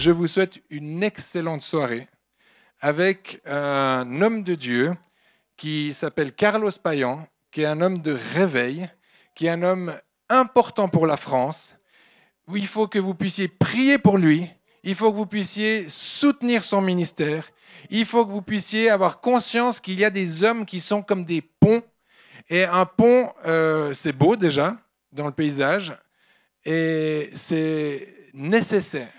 je vous souhaite une excellente soirée avec un homme de Dieu qui s'appelle Carlos Payan, qui est un homme de réveil, qui est un homme important pour la France, où il faut que vous puissiez prier pour lui, il faut que vous puissiez soutenir son ministère, il faut que vous puissiez avoir conscience qu'il y a des hommes qui sont comme des ponts, et un pont, c'est beau déjà dans le paysage, et c'est nécessaire,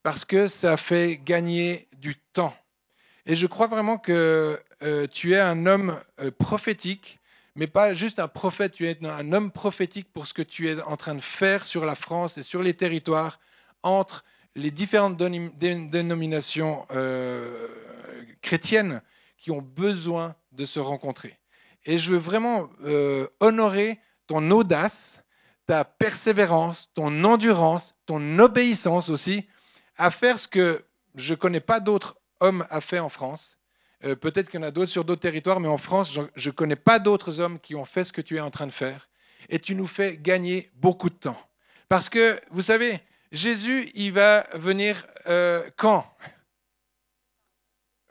parce que ça fait gagner du temps. Et je crois vraiment que tu es un homme prophétique, mais pas juste un prophète, tu es un homme prophétique pour ce que tu es en train de faire sur la France et sur les territoires, entre les différentes dénominations chrétiennes qui ont besoin de se rencontrer. Et je veux vraiment honorer ton audace, ta persévérance, ton endurance, ton obéissance aussi, à faire ce que je ne connais pas d'autres hommes à faire en France. Peut-être qu'il y en a d'autres sur d'autres territoires, mais en France, je ne connais pas d'autres hommes qui ont fait ce que tu es en train de faire. Et tu nous fais gagner beaucoup de temps. Parce que, vous savez, Jésus, il va venir quand?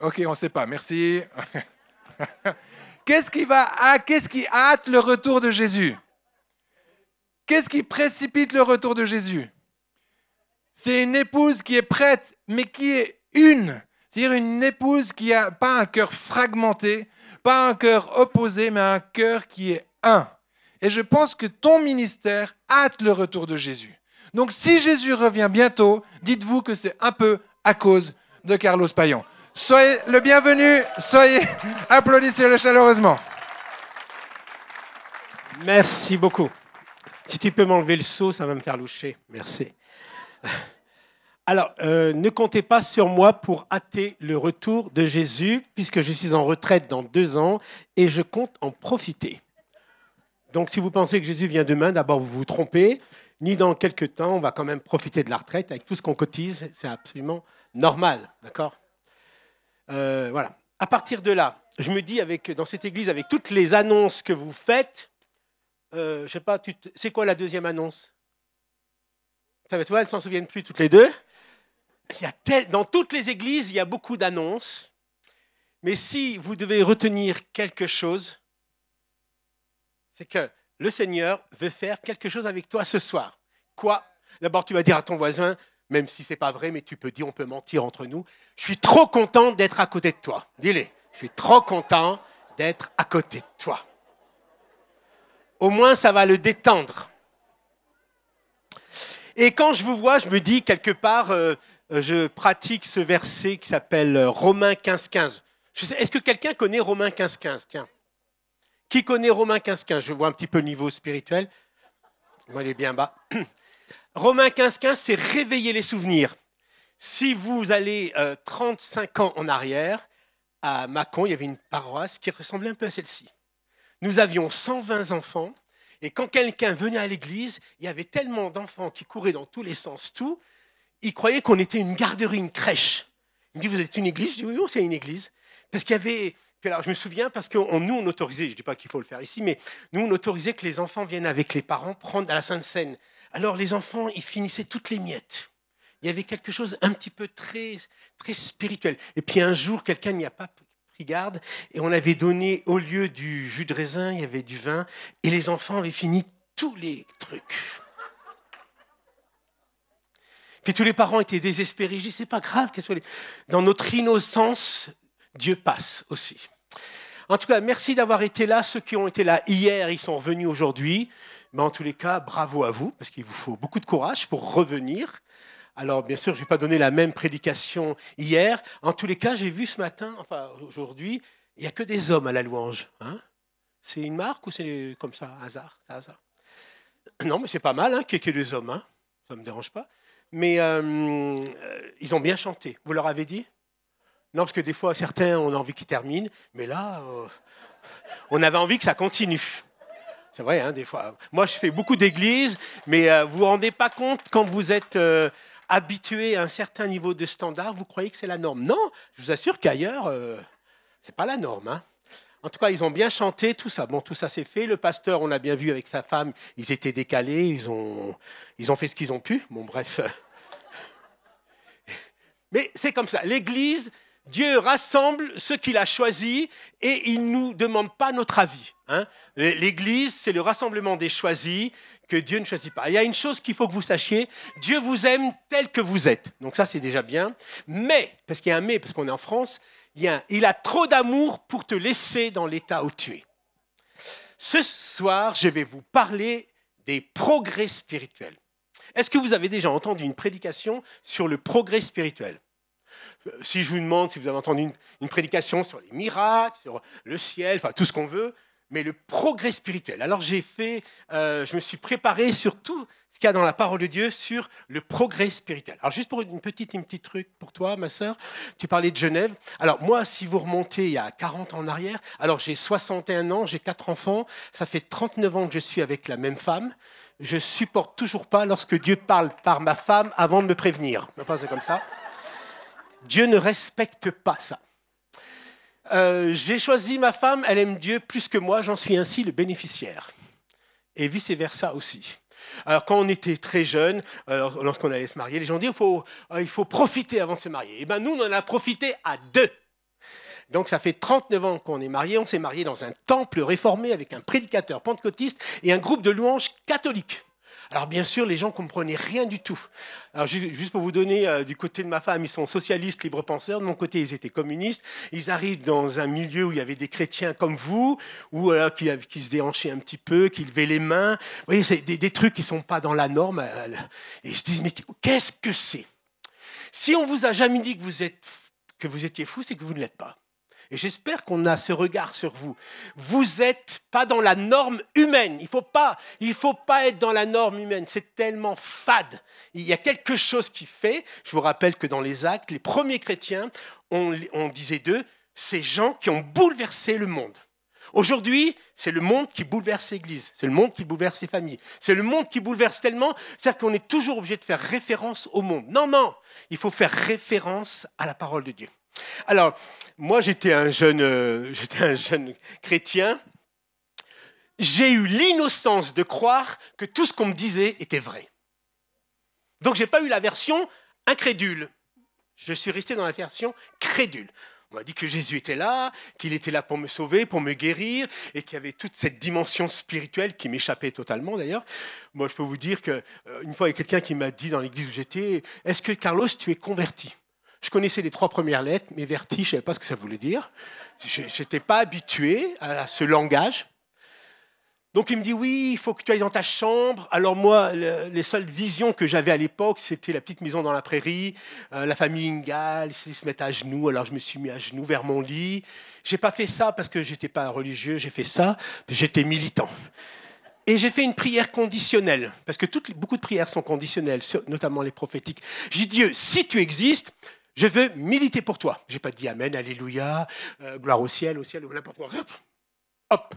Ok, on ne sait pas, merci. Qu'est-ce qui hâte le retour de Jésus? Qu'est-ce qui précipite le retour de Jésus? C'est une épouse qui est prête, mais qui est une. C'est-à-dire une épouse qui n'a pas un cœur fragmenté, pas un cœur opposé, mais un cœur qui est un. Et je pense que ton ministère hâte le retour de Jésus. Donc si Jésus revient bientôt, dites-vous que c'est un peu à cause de Carlos Payan. Soyez le bienvenu, applaudissez-le chaleureusement. Merci beaucoup. Si tu peux m'enlever le seau, ça va me faire loucher. Merci. Alors, ne comptez pas sur moi pour hâter le retour de Jésus, puisque je suis en retraite dans 2 ans et je compte en profiter. Donc, si vous pensez que Jésus vient demain, d'abord, vous vous trompez. Ni dans quelques temps, on va quand même profiter de la retraite avec tout ce qu'on cotise. C'est absolument normal, d'accord ? Voilà. À partir de là, je me dis, dans cette église, avec toutes les annonces que vous faites, je sais pas, c'est quoi la deuxième annonce? Ça va, toi, elles ne s'en souviennent plus toutes les deux. Dans toutes les églises, il y a beaucoup d'annonces. Mais si vous devez retenir quelque chose, c'est que le Seigneur veut faire quelque chose avec toi ce soir. Quoi? D'abord, tu vas dire à ton voisin, même si ce n'est pas vrai, mais tu peux dire, on peut mentir entre nous, je suis trop content d'être à côté de toi. Dis-le, je suis trop content d'être à côté de toi. Au moins, ça va le détendre. Et quand je vous vois, je me dis quelque part, je pratique ce verset qui s'appelle Romains 15,15. Est-ce que quelqu'un connaît Romains 15,15? Tiens. Qui connaît Romains 15,15? Je vois un petit peu le niveau spirituel. Moi, il est bien bas. Romains 15,15, c'est réveiller les souvenirs. Si vous allez 35 ans en arrière, à Mâcon, il y avait une paroisse qui ressemblait un peu à celle-ci. Nous avions 120 enfants. Et quand quelqu'un venait à l'église, il y avait tellement d'enfants qui couraient dans tous les sens, ils croyaient qu'on était une garderie, une crèche. Il me dit, vous êtes une église? Je dis, oui, c'est une église. Parce qu'il y avait... Puis alors, je me souviens, parce que nous, on autorisait, je ne dis pas qu'il faut le faire ici, mais nous, on autorisait que les enfants viennent avec les parents prendre à la Sainte Seine. Alors, les enfants, ils finissaient toutes les miettes. Il y avait quelque chose un petit peu très, très spirituel. Et puis un jour, quelqu'un n'y a pas pris garde, et on avait donné, au lieu du jus de raisin, il y avait du vin, et les enfants avaient fini tous les trucs. Puis tous les parents étaient désespérés. Je dis, c'est pas grave. Dans notre innocence, Dieu passe aussi. En tout cas, merci d'avoir été là. Ceux qui ont été là hier, ils sont revenus aujourd'hui. Mais en tous les cas, bravo à vous, parce qu'il vous faut beaucoup de courage pour revenir. Alors, bien sûr, je ne vais pas donner la même prédication hier. En tous les cas, j'ai vu ce matin, enfin aujourd'hui, il n'y a que des hommes à la louange. Hein? C'est une marque ou c'est comme ça, hasard? C'est hasard. Non, mais c'est pas mal qu'il y ait que des hommes. Hein? Ça ne me dérange pas. Mais ils ont bien chanté. Vous leur avez dit? Non, parce que des fois, certains, on a envie qu'ils terminent. Mais là, on avait envie que ça continue. C'est vrai, hein, des fois. Moi, je fais beaucoup d'églises, mais vous ne vous rendez pas compte quand vous êtes habitué à un certain niveau de standard, vous croyez que c'est la norme. Non, je vous assure qu'ailleurs, ce n'est pas la norme. Hein. En tout cas, ils ont bien chanté, tout ça. Bon, tout ça, c'est fait. Le pasteur, on l'a bien vu avec sa femme, ils étaient décalés, ils ont fait ce qu'ils ont pu. Bon, bref. Mais c'est comme ça. L'Église, Dieu rassemble ceux qu'il a choisis et il ne nous demande pas notre avis. Hein. L'Église, c'est le rassemblement des choisis que Dieu ne choisit pas. Il y a une chose qu'il faut que vous sachiez, Dieu vous aime tel que vous êtes. Donc ça, c'est déjà bien. Mais, parce qu'il y a un mais, parce qu'on est en France, il a trop d'amour pour te laisser dans l'état où tu es. Ce soir, je vais vous parler des progrès spirituels. Est-ce que vous avez déjà entendu une prédication sur le progrès spirituel ? Si je vous demande si vous avez entendu une prédication sur les miracles, sur le ciel, enfin tout ce qu'on veut, mais le progrès spirituel. Alors je me suis préparé sur tout ce qu'il y a dans la parole de Dieu sur le progrès spirituel. Alors juste pour un petit truc pour toi, ma sœur, tu parlais de Genève. Alors moi, si vous remontez il y a 40 ans en arrière, alors j'ai 61 ans, j'ai 4 enfants, ça fait 39 ans que je suis avec la même femme. Je supporte toujours pas lorsque Dieu parle par ma femme avant de me prévenir. C'est comme ça. Dieu ne respecte pas ça. J'ai choisi ma femme, elle aime Dieu plus que moi, j'en suis ainsi le bénéficiaire. Et vice-versa aussi. Alors quand on était très jeunes, lorsqu'on allait se marier, les gens disaient il faut profiter avant de se marier. Et bien nous, on en a profité à 2. Donc ça fait 39 ans qu'on est mariés, on s'est mariés dans un temple réformé avec un prédicateur pentecôtiste et un groupe de louanges catholiques. Alors bien sûr, les gens ne comprenaient rien du tout. Alors juste pour vous donner, du côté de ma femme, ils sont socialistes, libre-penseurs. De mon côté, ils étaient communistes. Ils arrivent dans un milieu où il y avait des chrétiens comme vous, ou qui se déhanchaient un petit peu, qui levaient les mains. Vous voyez, c'est des trucs qui ne sont pas dans la norme. Et ils se disent, mais qu'est-ce que c'est ? Si on vous a jamais dit que vous étiez fou, c'est que vous ne l'êtes pas. Et j'espère qu'on a ce regard sur vous. Vous n'êtes pas dans la norme humaine. Il faut pas être dans la norme humaine. C'est tellement fade. Il y a quelque chose qui fait. Je vous rappelle que dans les Actes, les premiers chrétiens, on disait d'eux, ces gens qui ont bouleversé le monde. Aujourd'hui, c'est le monde qui bouleverse l'Église. C'est le monde qui bouleverse les familles. C'est le monde qui bouleverse tellement, c'est-à-dire qu'on est toujours obligé de faire référence au monde. Non, il faut faire référence à la parole de Dieu. Alors, moi, j'étais un jeune chrétien. J'ai eu l'innocence de croire que tout ce qu'on me disait était vrai. Donc, je n'ai pas eu la version incrédule. Je suis resté dans la version crédule. On m'a dit que Jésus était là, qu'il était là pour me sauver, pour me guérir, et qu'il y avait toute cette dimension spirituelle qui m'échappait totalement d'ailleurs. Moi, je peux vous dire qu'une fois, il y a quelqu'un qui m'a dit dans l'église où j'étais, « Est-ce que Carlos, tu es converti ?» Je connaissais les 3 premières lettres, mais verti, je ne savais pas ce que ça voulait dire. Je n'étais pas habitué à ce langage. Donc il me dit, oui, il faut que tu ailles dans ta chambre. Alors moi, les seules visions que j'avais à l'époque, c'était la petite maison dans la prairie, la famille Ingal, ils se mettent à genoux. Alors je me suis mis à genoux vers mon lit. Je n'ai pas fait ça parce que je n'étais pas religieux, j'ai fait ça, j'étais militant. Et j'ai fait une prière conditionnelle, parce que beaucoup de prières sont conditionnelles, notamment les prophétiques. J'ai dit, Dieu, si tu existes, je veux militer pour toi. Je n'ai pas dit Amen, Alléluia, gloire au ciel, ou n'importe quoi. Hop,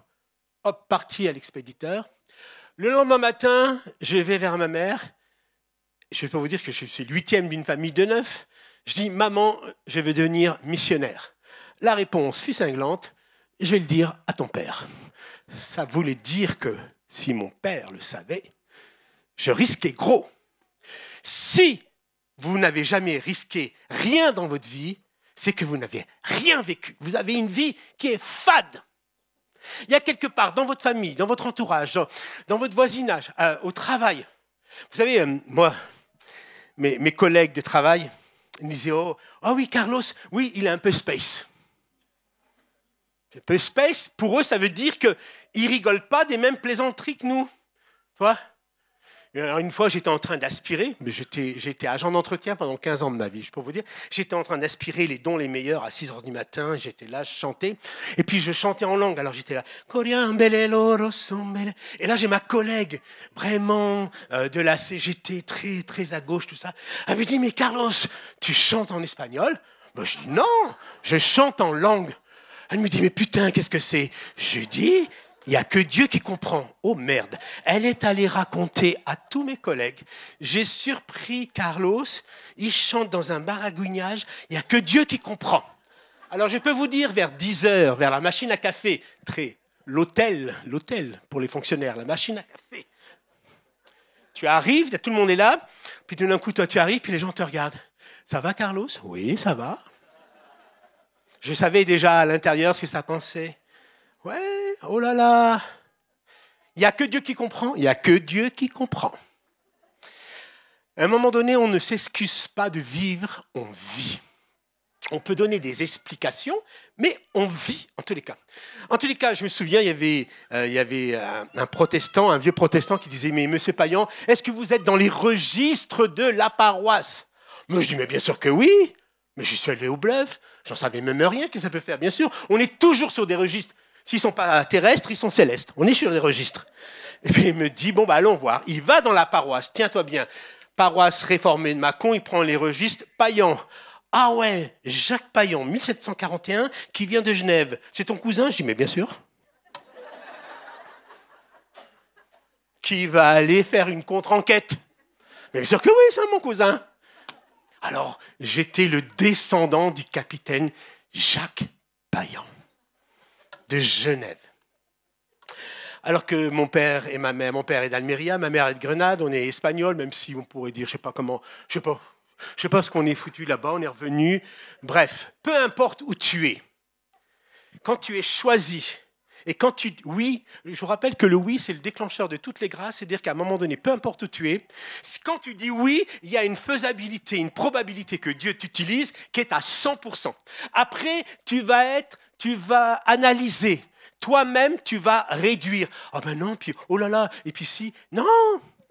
parti à l'expéditeur. Le lendemain matin, je vais vers ma mère. Je ne vais pas vous dire que je suis 8e d'une famille de 9. Je dis, maman, je veux devenir missionnaire. La réponse fut cinglante, je vais le dire à ton père. Ça voulait dire que si mon père le savait, je risquais gros. Si vous n'avez jamais risqué rien dans votre vie, c'est que vous n'avez rien vécu. Vous avez une vie qui est fade. Il y a quelque part dans votre famille, dans votre entourage, dans votre voisinage, au travail. Vous savez, moi, mes collègues de travail me disaient, oh oui, Carlos, oui, il est un peu space. Un peu space, pour eux, ça veut dire qu'ils ne rigolent pas des mêmes plaisanteries que nous. Tu vois ? Alors, une fois, j'étais en train d'aspirer, mais j'étais agent d'entretien pendant 15 ans de ma vie, je peux vous dire. J'étais en train d'aspirer les dons les meilleurs à 6 heures du matin, j'étais là, je chantais, et puis je chantais en langue, alors j'étais là. Et là, j'ai ma collègue, vraiment de la CGT, très, très à gauche, tout ça. Elle me dit, mais Carlos, tu chantes en espagnol ? Ben, je dis, non, je chante en langue. Elle me dit, mais putain, qu'est-ce que c'est ? Je dis, il n'y a que Dieu qui comprend. Oh merde. Elle est allée raconter à tous mes collègues. J'ai surpris Carlos. Il chante dans un baragouinage. Il n'y a que Dieu qui comprend. Alors je peux vous dire, vers 10 heures, vers la machine à café, l'hôtel pour les fonctionnaires, la machine à café. Tu arrives, tout le monde est là. Puis tout d'un coup, toi, tu arrives, puis les gens te regardent. Ça va, Carlos? Oui, ça va. Je savais déjà à l'intérieur ce que ça pensait. Ouais, oh là là. Il n'y a que Dieu qui comprend. Il n'y a que Dieu qui comprend. À un moment donné, on ne s'excuse pas de vivre, on vit. On peut donner des explications, mais on vit en tous les cas. En tous les cas, je me souviens, il y avait un protestant, un vieux protestant qui disait « Mais monsieur Payan, est-ce que vous êtes dans les registres de la paroisse ?» Moi, je dis « Mais bien sûr que oui, mais j'y suis allé au bluff, j'en savais même rien que ça peut faire, bien sûr. On est toujours sur des registres. S'ils ne sont pas terrestres, ils sont célestes. On est sur des registres. » Et puis il me dit « Bon, bah, allons voir. » Il va dans la paroisse, tiens-toi bien. Paroisse réformée de Mâcon, il prend les registres. Payan. Ah ouais, Jacques Payan, 1741, qui vient de Genève. C'est ton cousin? Je dis, mais bien sûr. Qui va aller faire une contre-enquête? Mais bien sûr que oui, c'est mon cousin. Alors, j'étais le descendant du capitaine Jacques Payan, de Genève. Alors que mon père et ma mère, mon père est d'Almeria, ma mère est de Grenade, on est espagnol, même si on pourrait dire, je sais pas ce qu'on est foutu là-bas, on est revenu. Bref, peu importe où tu es, quand tu es choisi, et quand tu... Oui, je vous rappelle que le oui, c'est le déclencheur de toutes les grâces, c'est-à-dire qu'à un moment donné, peu importe où tu es, quand tu dis oui, il y a une faisabilité, une probabilité que Dieu t'utilise qui est à 100%. Après, tu vas analyser. Toi-même, tu vas réduire. Ah ben non, puis oh là là, et puis si. Non,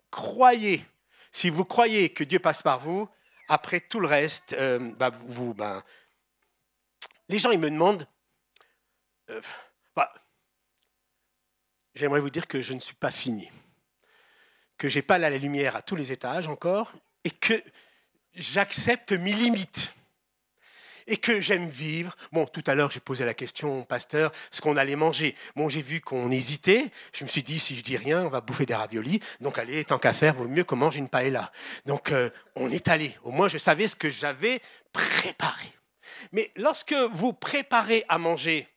croyez. Si vous croyez que Dieu passe par vous, après tout le reste, les gens, ils me demandent, j'aimerais vous dire que je ne suis pas fini, que je n'ai pas la lumière à tous les étages encore, et que j'accepte mes limites. Et que j'aime vivre. Bon, tout à l'heure, j'ai posé la question au pasteur, ce qu'on allait manger. Bon, j'ai vu qu'on hésitait. Je me suis dit, si je dis rien, on va bouffer des raviolis. Donc, allez, tant qu'à faire, vaut mieux qu'on mange une paella. Donc, on est allé. Au moins, je savais ce que j'avais préparé. Mais lorsque vous préparez à manger,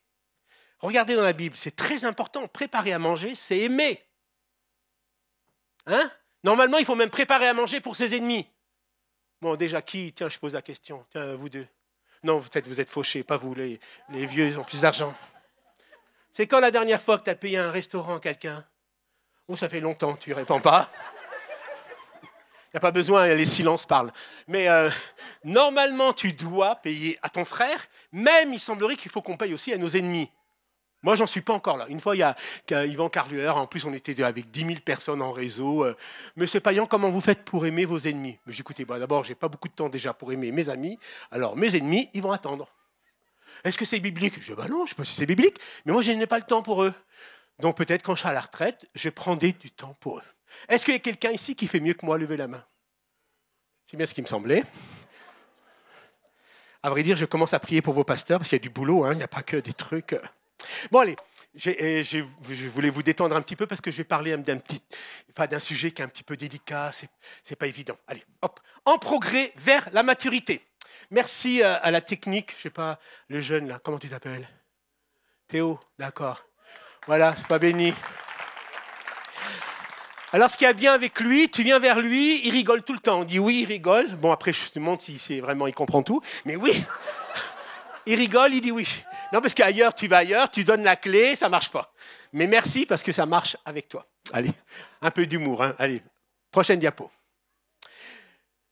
regardez dans la Bible, c'est très important. Préparer à manger, c'est aimer. Hein? Normalement, il faut même préparer à manger pour ses ennemis. Bon, déjà, qui? Tiens, je pose la question. Tiens, vous deux. Non, peut-être vous êtes fauchés, pas vous, les vieux, ils ont plus d'argent. C'est quand la dernière fois que tu as payé un restaurant à quelqu'un? Oh, ça fait longtemps, tu ne réponds pas. Il n'y a pas besoin, les silences parlent. Mais normalement, tu dois payer à ton frère, même il semblerait qu'il faut qu'on paye aussi à nos ennemis. Moi, j'en suis pas encore là. Une fois, il y a Yvan Carlueur, en plus, on était avec 10 000 personnes en réseau. Monsieur Payan, comment vous faites pour aimer vos ennemis? Mais écoutez, d'abord, j'ai pas beaucoup de temps déjà pour aimer mes amis. Alors, mes ennemis, ils vont attendre. Est-ce que c'est biblique? Je dis, non, je sais pas si c'est biblique, mais moi, je n'ai pas le temps pour eux. Donc, peut-être quand je serai à la retraite, je prendrai du temps pour eux. Est-ce qu'il y a quelqu'un ici qui fait mieux que moi? Levez la main. C'est bien ce qui me semblait. À vrai dire, je commence à prier pour vos pasteurs, parce qu'il y a du boulot, hein, il n'y a pas que des trucs... Bon, allez, je voulais vous détendre un petit peu parce que je vais parler d'un sujet qui est un petit peu délicat, c'est pas évident. Allez, hop, en progrès vers la maturité. Merci à la technique, je sais pas, le jeune là, comment tu t'appelles? Théo, d'accord. Voilà, c'est pas béni. Alors, ce qui est bien avec lui, tu viens vers lui, il rigole tout le temps. On dit oui, il rigole. Bon, après, je te demande si c'est vraiment, il comprend tout, mais oui. Il rigole, il dit oui. Non, parce qu'ailleurs, tu vas ailleurs, tu donnes la clé, ça ne marche pas. Mais merci parce que ça marche avec toi. Allez, un peu d'humour. Hein. Allez, prochaine diapo.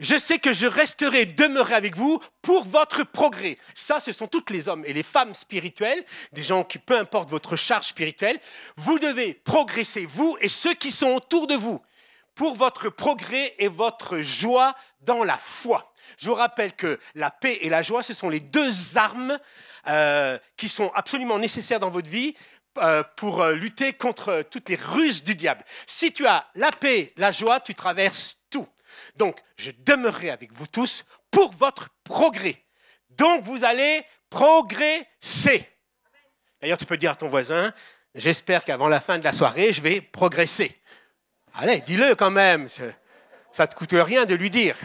Je sais que je resterai demeurer avec vous pour votre progrès. Ça, ce sont tous les hommes et les femmes spirituels, des gens qui, peu importe votre charge spirituelle, vous devez progresser, vous et ceux qui sont autour de vous, pour votre progrès et votre joie dans la foi. Je vous rappelle que la paix et la joie, ce sont les deux armes qui sont absolument nécessaires dans votre vie pour lutter contre toutes les ruses du diable. Si tu as la paix, la joie, tu traverses tout. Donc, je demeurerai avec vous tous pour votre progrès. Donc, vous allez progresser. D'ailleurs, tu peux dire à ton voisin, j'espère qu'avant la fin de la soirée, je vais progresser. Allez, dis-le quand même. Ça ne te coûte rien de lui dire.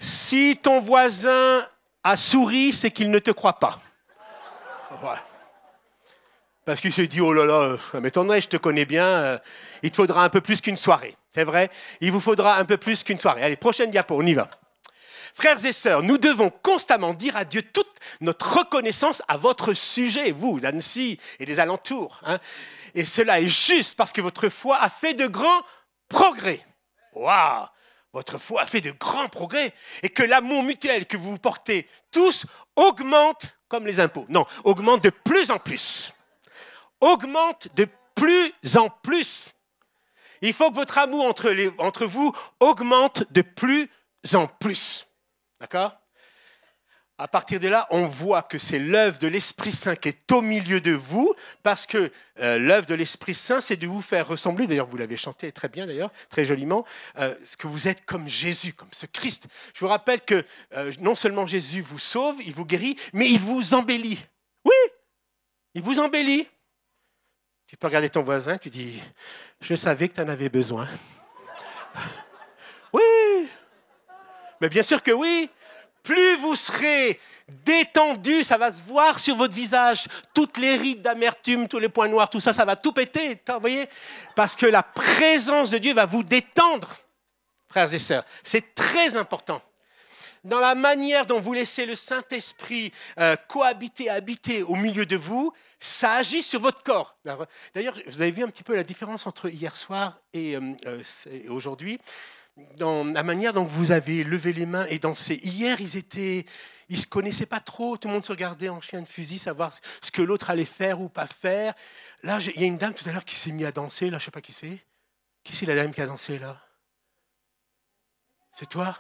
Si ton voisin a souri, c'est qu'il ne te croit pas. Voilà. Parce qu'il s'est dit, oh là là, ça m'étonnerait, je te connais bien, il te faudra un peu plus qu'une soirée. C'est vrai, il vous faudra un peu plus qu'une soirée. Allez, prochaine diapo, on y va. Frères et sœurs, nous devons constamment dire à Dieu toute notre reconnaissance à votre sujet, vous, d'Annecy et des alentours. Hein. Et cela est juste parce que votre foi a fait de grands progrès. Waouh! Votre foi a fait de grands progrès et que l'amour mutuel que vous portez tous augmente comme les impôts. Non, augmente de plus en plus. Augmente de plus en plus. Il faut que votre amour entre vous augmente de plus en plus. D'accord ? À partir de là, on voit que c'est l'œuvre de l'Esprit Saint qui est au milieu de vous, parce que l'œuvre de l'Esprit Saint, c'est de vous faire ressembler, d'ailleurs vous l'avez chanté très bien d'ailleurs, très joliment, que vous êtes comme Jésus, comme ce Christ. Je vous rappelle que non seulement Jésus vous sauve, il vous guérit, mais il vous embellit. Oui, il vous embellit. Tu peux regarder ton voisin, tu dis, je savais que tu en avais besoin. Oui, mais bien sûr que oui. Plus vous serez détendu, ça va se voir sur votre visage. Toutes les rides d'amertume, tous les points noirs, tout ça, ça va tout péter. Vous voyez ? Parce que la présence de Dieu va vous détendre, frères et sœurs. C'est très important. Dans la manière dont vous laissez le Saint-Esprit cohabiter, habiter au milieu de vous, ça agit sur votre corps. D'ailleurs, vous avez vu un petit peu la différence entre hier soir et aujourd'hui. Dans la manière dont vous avez levé les mains et dansé. Hier, ils se connaissaient pas trop. Tout le monde se regardait en chien de fusil, savoir ce que l'autre allait faire ou pas faire. Là, il y a une dame tout à l'heure qui s'est mise à danser. Là, je sais pas qui c'est. Qui c'est la dame qui a dansé là ? C'est toi ?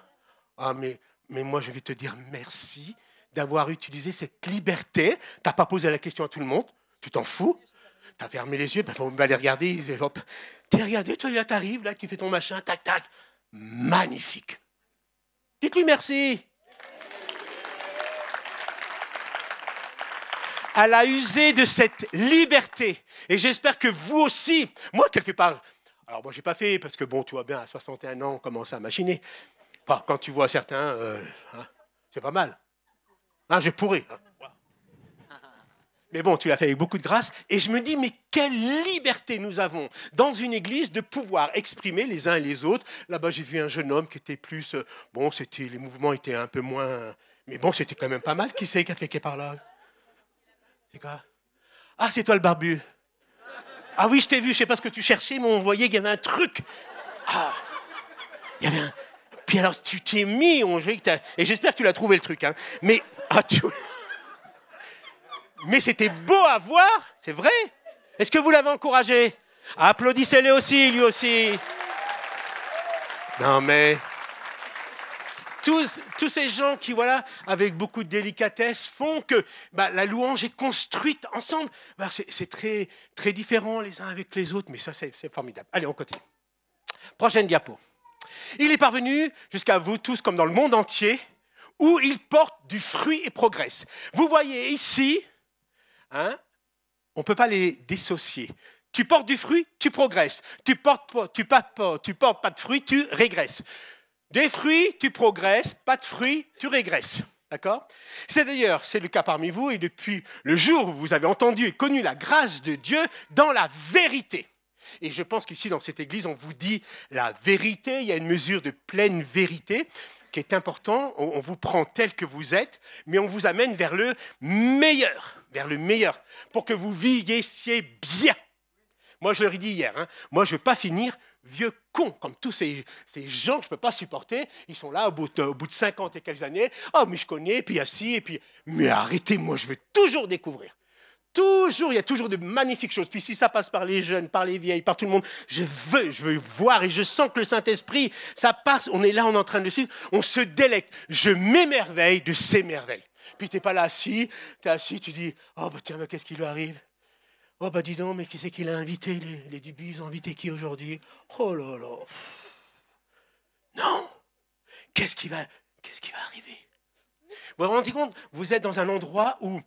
Ah, mais moi, je vais te dire merci d'avoir utilisé cette liberté. T'as pas posé la question à tout le monde. Tu t'en fous ? T'as fermé les yeux. Ben, faut aller regarder. Hop. T'es regardé, toi, là, t'arrives, là, tu fais ton machin, tac, tac. Magnifique. Dites-lui merci. Elle a usé de cette liberté. Et j'espère que vous aussi, moi, quelque part, alors moi, je n'ai pas fait, parce que bon, tu vois bien, à 61 ans, on commence à machiner. Enfin, quand tu vois certains, c'est pas mal. Hein, je pourrais. Hein. Mais bon, tu l'as fait avec beaucoup de grâce. Et je me dis, mais quelle liberté nous avons dans une église de pouvoir exprimer les uns et les autres. Là-bas, j'ai vu un jeune homme qui était plus... bon, les mouvements étaient un peu moins... Mais bon, c'était quand même pas mal. Qui c'est qui a fait qui est par là ? C'est quoi ? Ah, c'est toi le barbu. Ah oui, je t'ai vu, je sais pas ce que tu cherchais, mais on voyait qu'il y avait un truc. Ah, il y avait un... Puis alors, tu t'es mis... Et j'espère que tu l'as trouvé le truc. Hein. Mais... Ah, Mais c'était beau à voir, c'est vrai. Est-ce que vous l'avez encouragé ? Applaudissez-le aussi, lui aussi. Non, mais tous ces gens qui, voilà, avec beaucoup de délicatesse, font que la louange est construite ensemble. C'est très, très différent les uns avec les autres, mais ça, c'est formidable. Allez, on continue. Prochaine diapo. Il est parvenu jusqu'à vous tous, comme dans le monde entier, où il porte du fruit et progresse. Vous voyez ici... Hein? On ne peut pas les dissocier. Tu portes du fruit, tu progresses. Tu portes pas de fruit, tu régresses. Des fruits, tu progresses. Pas de fruits, tu régresses. D'accord ? C'est le cas parmi vous, et depuis le jour où vous avez entendu et connu la grâce de Dieu dans la vérité. Et je pense qu'ici, dans cette église, on vous dit la vérité. Il y a une mesure de pleine vérité qui est important. On vous prend tel que vous êtes, mais on vous amène vers le meilleur, pour que vous viviez bien. Moi, je leur ai dit hier, moi, je ne veux pas finir vieux con, comme tous ces gens que je ne peux pas supporter. Ils sont là au bout de 50 et quelques années. Oh, mais je connais, puis assis, et puis... Mais arrêtez, moi, je veux toujours découvrir. Toujours, il y a toujours de magnifiques choses. Puis si ça passe par les jeunes, par les vieilles, par tout le monde, je veux voir et je sens que le Saint-Esprit, ça passe. On est là, on est en train de le suivre. On se délecte. Je m'émerveille de ces merveilles. Puis tu n'es pas là assis, tu es assis, tu dis, oh bah tiens, mais qu'est-ce qui lui arrive ? Oh bah dis donc, mais qui c'est qu'il a invité ? Les Dubuis, ils ont invité qui aujourd'hui ? Oh là là. Non. Qu'est-ce qui va arriver ? Vous vous rendez compte ? Vous êtes dans un endroit où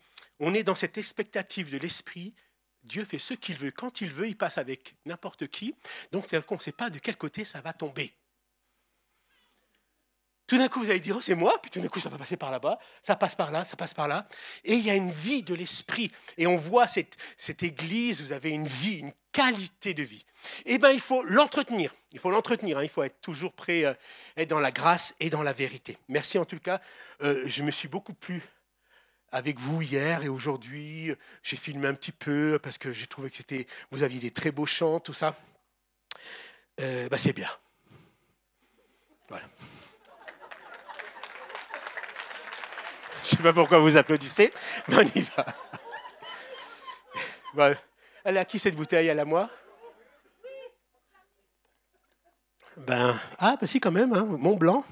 on est dans cette expectative de l'esprit. Dieu fait ce qu'il veut, quand il veut, il passe avec n'importe qui. Donc, c'est-à-dire qu'on ne sait pas de quel côté ça va tomber. Tout d'un coup, vous allez dire, oh, c'est moi, puis tout d'un coup, ça va passer par là-bas, ça passe par là, ça passe par là. Et il y a une vie de l'esprit. Et on voit cette église, vous avez une vie, une qualité de vie. Eh bien, il faut l'entretenir. Il faut l'entretenir. Hein. Il faut être toujours prêt, être dans la grâce et dans la vérité. Merci en tout cas. Je me suis beaucoup plu avec vous hier et aujourd'hui. J'ai filmé un petit peu parce que j'ai trouvé que vous aviez des très beaux chants, tout ça. C'est bien. Voilà. Je ne sais pas pourquoi vous applaudissez, mais on y va. Bon, elle est à qui cette bouteille? Elle est à moi? Si quand même, hein, Mont Blanc.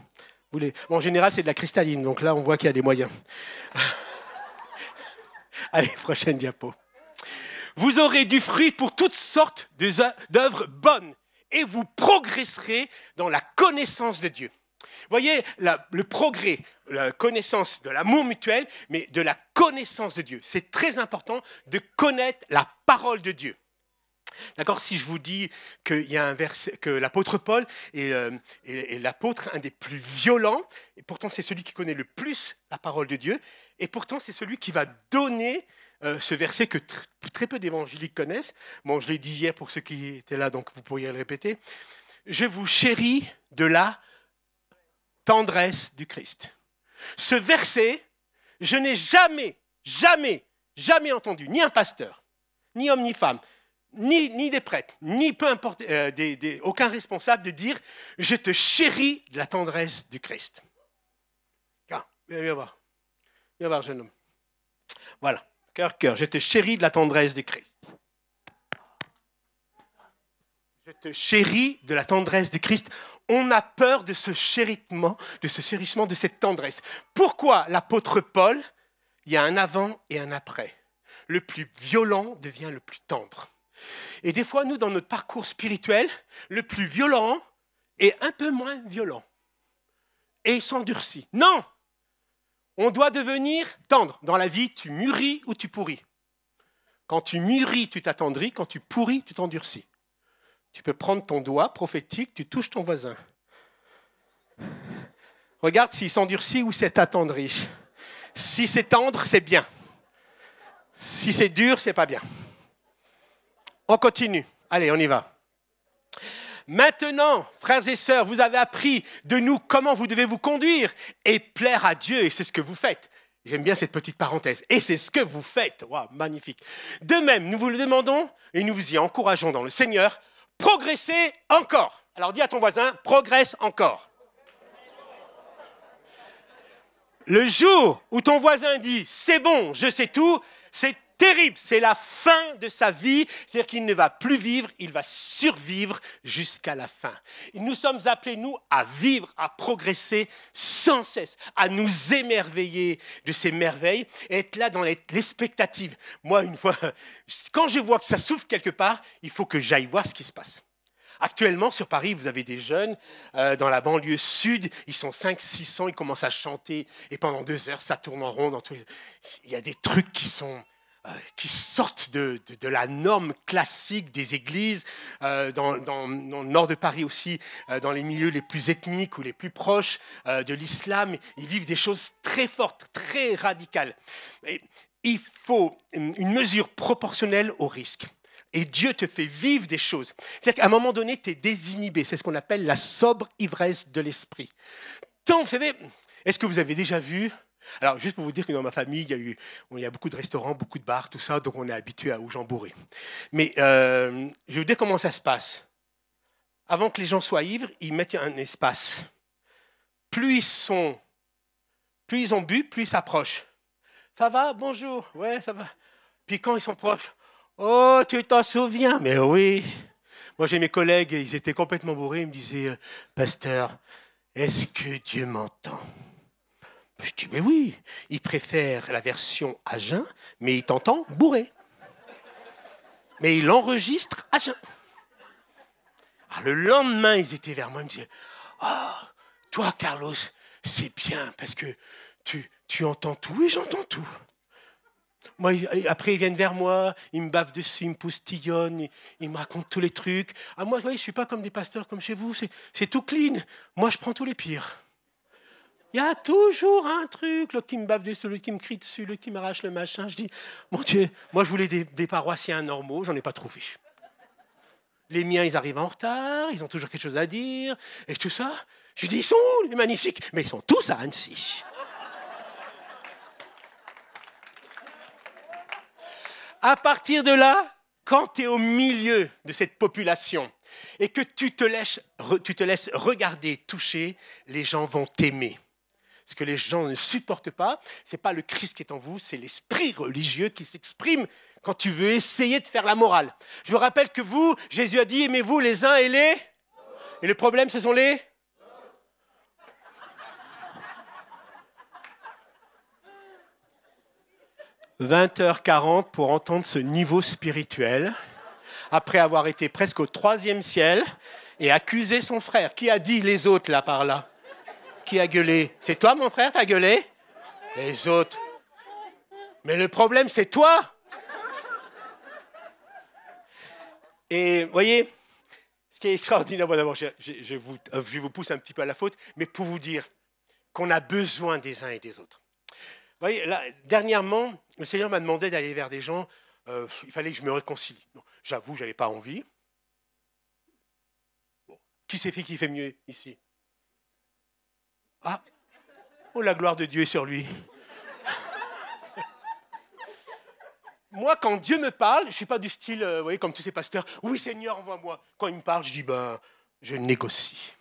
Bon, en général, c'est de la cristalline, donc là, on voit qu'il y a des moyens. Allez, prochaine diapo. Vous aurez du fruit pour toutes sortes d'œuvres bonnes et vous progresserez dans la connaissance de Dieu. Vous voyez, le progrès, la connaissance de l'amour mutuel, mais de la connaissance de Dieu. C'est très important de connaître la parole de Dieu. D'accord, si je vous dis qu'il y a un verset, que l'apôtre Paul est l'apôtre, un des plus violents, et pourtant c'est celui qui connaît le plus la parole de Dieu, et pourtant c'est celui qui va donner ce verset que très peu d'évangéliques connaissent. Bon, je l'ai dit hier pour ceux qui étaient là, donc vous pourriez le répéter. Je vous chéris de la tendresse du Christ. Ce verset, je n'ai jamais entendu ni un pasteur, ni homme, ni femme, ni des prêtres, ni peu importe, aucun responsable de dire « Je te chéris de la tendresse du Christ ». Viens voir, jeune homme. Voilà, cœur, je te chéris de la tendresse du Christ. Je te chéris de la tendresse du Christ. On a peur de ce chérissement, de cette tendresse. Pourquoi l'apôtre Paul, il y a un avant et un après. Le plus violent devient le plus tendre. Et des fois, nous, dans notre parcours spirituel, le plus violent est un peu moins violent. Et il s'endurcit. Non! On doit devenir tendre. Dans la vie, tu mûris ou tu pourris. Quand tu mûris, tu t'attendris. Quand tu pourris, tu t'endurcis. Tu peux prendre ton doigt prophétique, tu touches ton voisin. Regarde s'il s'endurcit ou s'est attendri. Si c'est tendre, c'est bien. Si c'est dur, c'est pas bien. On continue. Allez, on y va. Maintenant, frères et sœurs, vous avez appris de nous comment vous devez vous conduire et plaire à Dieu, et c'est ce que vous faites. J'aime bien cette petite parenthèse. Et c'est ce que vous faites. Waouh, magnifique. De même, nous vous le demandons et nous vous y encourageons dans le Seigneur. Progressez encore. Alors dis à ton voisin, progresse encore. Le jour où ton voisin dit, c'est bon, je sais tout, c'est terrible, c'est la fin de sa vie, c'est-à-dire qu'il ne va plus vivre, il va survivre jusqu'à la fin. Et nous sommes appelés, nous, à vivre, à progresser sans cesse, à nous émerveiller de ces merveilles, et être là dans l'expectative. Moi, une fois, quand je vois que ça souffle quelque part, il faut que j'aille voir ce qui se passe. Actuellement, sur Paris, vous avez des jeunes dans la banlieue sud, ils sont 500-600, ils commencent à chanter, et pendant 2 heures, ça tourne en rond. Il y a des trucs qui sortent de la norme classique des églises, dans le nord de Paris aussi, dans les milieux les plus ethniques ou les plus proches de l'islam. Ils vivent des choses très fortes, très radicales. Et il faut une mesure proportionnelle au risque. Et Dieu te fait vivre des choses. C'est-à-dire qu'à un moment donné, tu es désinhibé. C'est ce qu'on appelle la sobre ivresse de l'esprit. Tant, vous savez, est-ce que vous avez déjà vu... Alors, juste pour vous dire que dans ma famille, il y a beaucoup de restaurants, beaucoup de bars, tout ça, donc on est habitué aux gens bourrés. Mais je vais vous dire comment ça se passe. Avant que les gens soient ivres, ils mettent un espace. Plus ils ont bu, plus ils s'approchent. Ça va? Bonjour. Ouais, ça va. Puis quand ils sont proches, oh, tu t'en souviens? Mais oui. Moi, j'ai mes collègues, ils étaient complètement bourrés. Ils me disaient, pasteur, est-ce que Dieu m'entend? Je dis, mais oui, il préfère la version à jeun, mais il t'entend bourré. Mais il enregistre à jeun. Alors, le lendemain, ils étaient vers moi, ils me disaient, oh, toi, Carlos, c'est bien, parce que tu entends tout et j'entends tout. Moi, après, ils viennent vers moi, ils me bavent dessus, ils me poustillonnent, ils me racontent tous les trucs. Ah, moi, vous voyez, je ne suis pas comme des pasteurs comme chez vous, c'est tout clean. Moi, je prends tous les pires. Il y a toujours un truc, l'autre qui me bave dessus, l'autre qui me crie dessus, l'autre qui m'arrache le machin. Je dis, mon Dieu, moi, je voulais des paroissiens normaux, j'en ai pas trouvé. Les miens, ils arrivent en retard, ils ont toujours quelque chose à dire, et tout ça. Je lui dis, ils sont où, les magnifiques? Mais ils sont tous à Annecy. À partir de là, quand tu es au milieu de cette population et que tu te laisses regarder, toucher, les gens vont t'aimer. Ce que les gens ne supportent pas, ce n'est pas le Christ qui est en vous, c'est l'esprit religieux qui s'exprime quand tu veux essayer de faire la morale. Je vous rappelle que vous, Jésus a dit, aimez-vous les uns et les... Et le problème, ce sont les... 20h40 pour entendre ce niveau spirituel, après avoir été presque au 3e ciel et accuser son frère. Qui a dit les autres là par là? Qui a gueulé? C'est toi mon frère, t'as gueulé? Les autres. Mais le problème c'est toi. Et vous voyez, ce qui est extraordinaire, bon, d'abord je vous pousse un petit peu à la faute, mais pour vous dire qu'on a besoin des uns et des autres. Vous voyez, là, dernièrement, le Seigneur m'a demandé d'aller vers des gens, il fallait que je me réconcilie. Bon, j'avoue, je n'avais pas envie. Bon, qui c'est qui fait mieux ici? Ah, oh la gloire de Dieu est sur lui. Moi, quand Dieu me parle, je ne suis pas du style, vous voyez, comme tous ces pasteurs, oui Seigneur, envoie-moi. Quand il me parle, je dis, je négocie.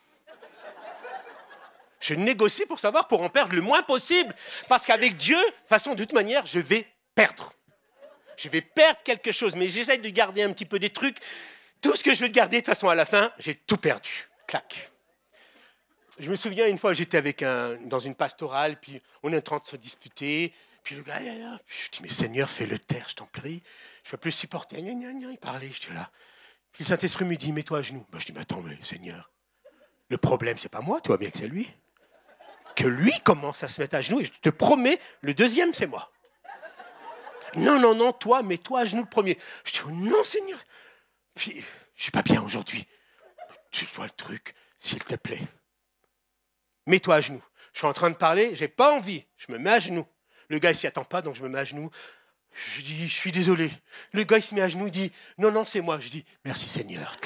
Je négocie pour savoir, pour en perdre le moins possible. Parce qu'avec Dieu, de façon, de toute manière, je vais perdre. Je vais perdre quelque chose, mais j'essaie de garder un petit peu des trucs. Tout ce que je veux garder, de toute façon, à la fin, j'ai tout perdu. Clac. Je me souviens, une fois, j'étais dans une pastorale, puis on est en train de se disputer. Puis le gars, je dis, mais Seigneur, fais-le taire, je t'en prie. Je ne peux plus supporter. Il parlait, je dis là. Puis le Saint-Esprit me dit, mets-toi à genoux. Je dis, mais attends, mais Seigneur, le problème, c'est pas moi, tu vois bien que c'est lui. Que lui commence à se mettre à genoux, et je te promets, le deuxième, c'est moi. Non, toi, mets-toi à genoux le premier. Je dis, oh non, Seigneur. Puis, je ne suis pas bien aujourd'hui. Tu vois le truc, s'il te plaît. Mets-toi à genoux. Je suis en train de parler, je n'ai pas envie. Je me mets à genoux. Le gars, il s'y attend pas, donc je me mets à genoux. Je dis, je suis désolé. Le gars, il se met à genoux, il dit, non, c'est moi. Je dis, merci Seigneur.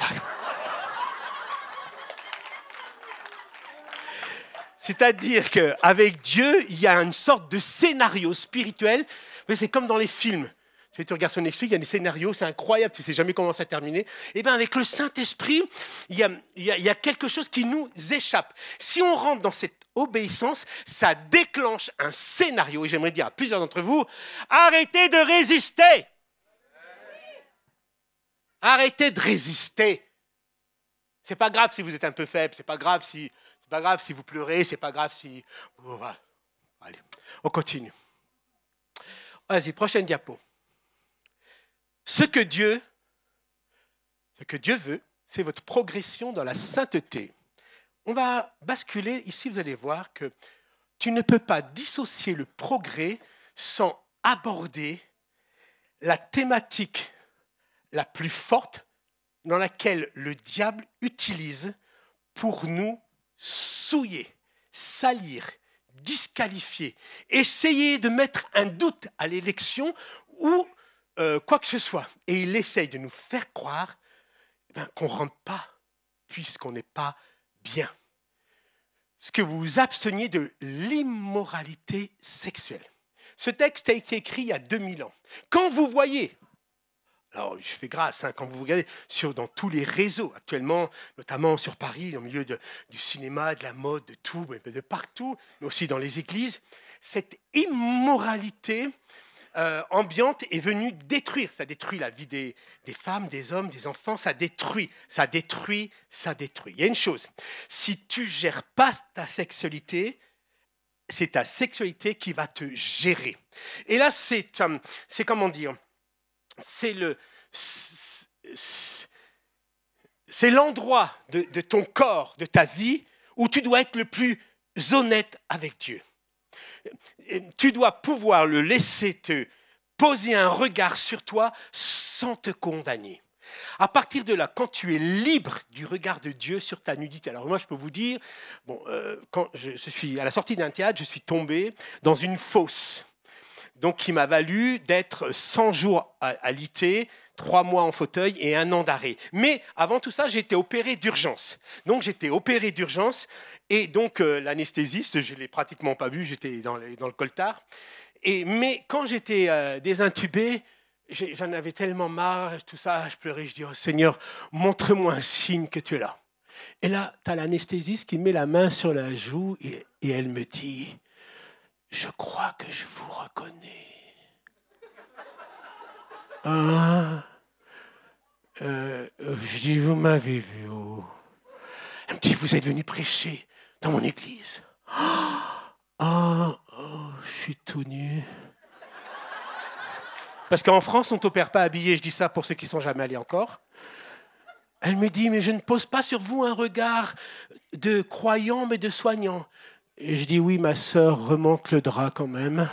C'est-à-dire qu'avec Dieu, il y a une sorte de scénario spirituel. C'est comme dans les films. Tu regardes sur Netflix, il y a des scénarios, c'est incroyable, tu ne sais jamais comment ça terminer. Et bien avec le Saint-Esprit, il y a quelque chose qui nous échappe. Si on rentre dans cette obéissance, ça déclenche un scénario. Et j'aimerais dire à plusieurs d'entre vous, arrêtez de résister. Arrêtez de résister. C'est pas grave si vous êtes un peu faible, c'est pas grave si vous pleurez, c'est pas grave si... Allez, on continue. Vas-y, prochaine diapo. Ce que Dieu veut, c'est votre progression dans la sainteté. On va basculer, ici vous allez voir que tu ne peux pas dissocier le progrès sans aborder la thématique la plus forte dans laquelle le diable utilise pour nous souiller, salir, disqualifier, essayer de mettre un doute à l'élection ou quoi que ce soit. Et il essaye de nous faire croire qu'on ne rentre pas puisqu'on n'est pas bien. Ce que vous vous absteniez de l'immoralité sexuelle. Ce texte a été écrit il y a 2000 ans. Quand vous voyez, alors je fais grâce, quand vous regardez dans tous les réseaux actuellement, notamment sur Paris, au milieu du cinéma, de la mode, de tout, de partout, mais aussi dans les églises, cette immoralité ambiante est venue détruire. Ça détruit la vie des femmes, des hommes, des enfants, ça détruit. Il y a une chose, si tu ne gères pas ta sexualité, c'est ta sexualité qui va te gérer. Et là, c'est comment dire, c'est l'endroit de ton corps, de ta vie, où tu dois être le plus honnête avec Dieu. Tu dois pouvoir le laisser te poser un regard sur toi sans te condamner. À partir de là, quand tu es libre du regard de Dieu sur ta nudité, alors moi je peux vous dire, quand je suis à la sortie d'un théâtre, je suis tombé dans une fosse donc qui m'a valu d'être 100 jours à l'IT, 3 mois en fauteuil et 1 an d'arrêt. Mais avant tout ça, j'ai été opéré d'urgence. Donc j'étais opéré d'urgence et donc l'anesthésiste, je ne l'ai pratiquement pas vu, j'étais dans le coltard. Mais quand j'étais désintubé, j'en avais tellement marre, tout ça, je pleurais, je dis oh, Seigneur, montre-moi un signe que tu es là. Et là, tu as l'anesthésiste qui met la main sur la joue et elle me dit je crois que je vous reconnais. Ah, je dis, vous m'avez vu où? Elle me dit, vous êtes venu prêcher dans mon église. Ah, je suis tout nu. Parce qu'en France, on ne t'opère pas habillé, je dis ça pour ceux qui ne sont jamais allés encore. Elle me dit, mais je ne pose pas sur vous un regard de croyant, mais de soignant. Et je dis, oui, ma sœur, remonte le drap quand même.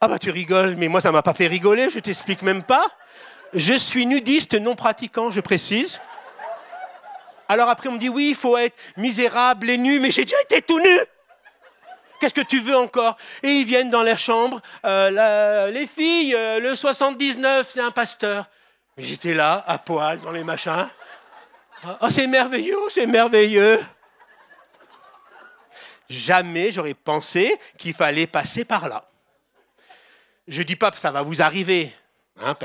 Ah bah tu rigoles, mais moi ça m'a pas fait rigoler, je t'explique même pas. Je suis nudiste non pratiquant, je précise. Alors après on me dit, oui, il faut être misérable et nu, mais j'ai déjà été tout nu. Qu'est-ce que tu veux encore? Et ils viennent dans leur chambre, les filles, le 79, c'est un pasteur. Mais j'étais là, à poil, dans les machins. Oh, c'est merveilleux, c'est merveilleux. Jamais j'aurais pensé qu'il fallait passer par là. Je ne dis pas que ça va vous arriver, hein,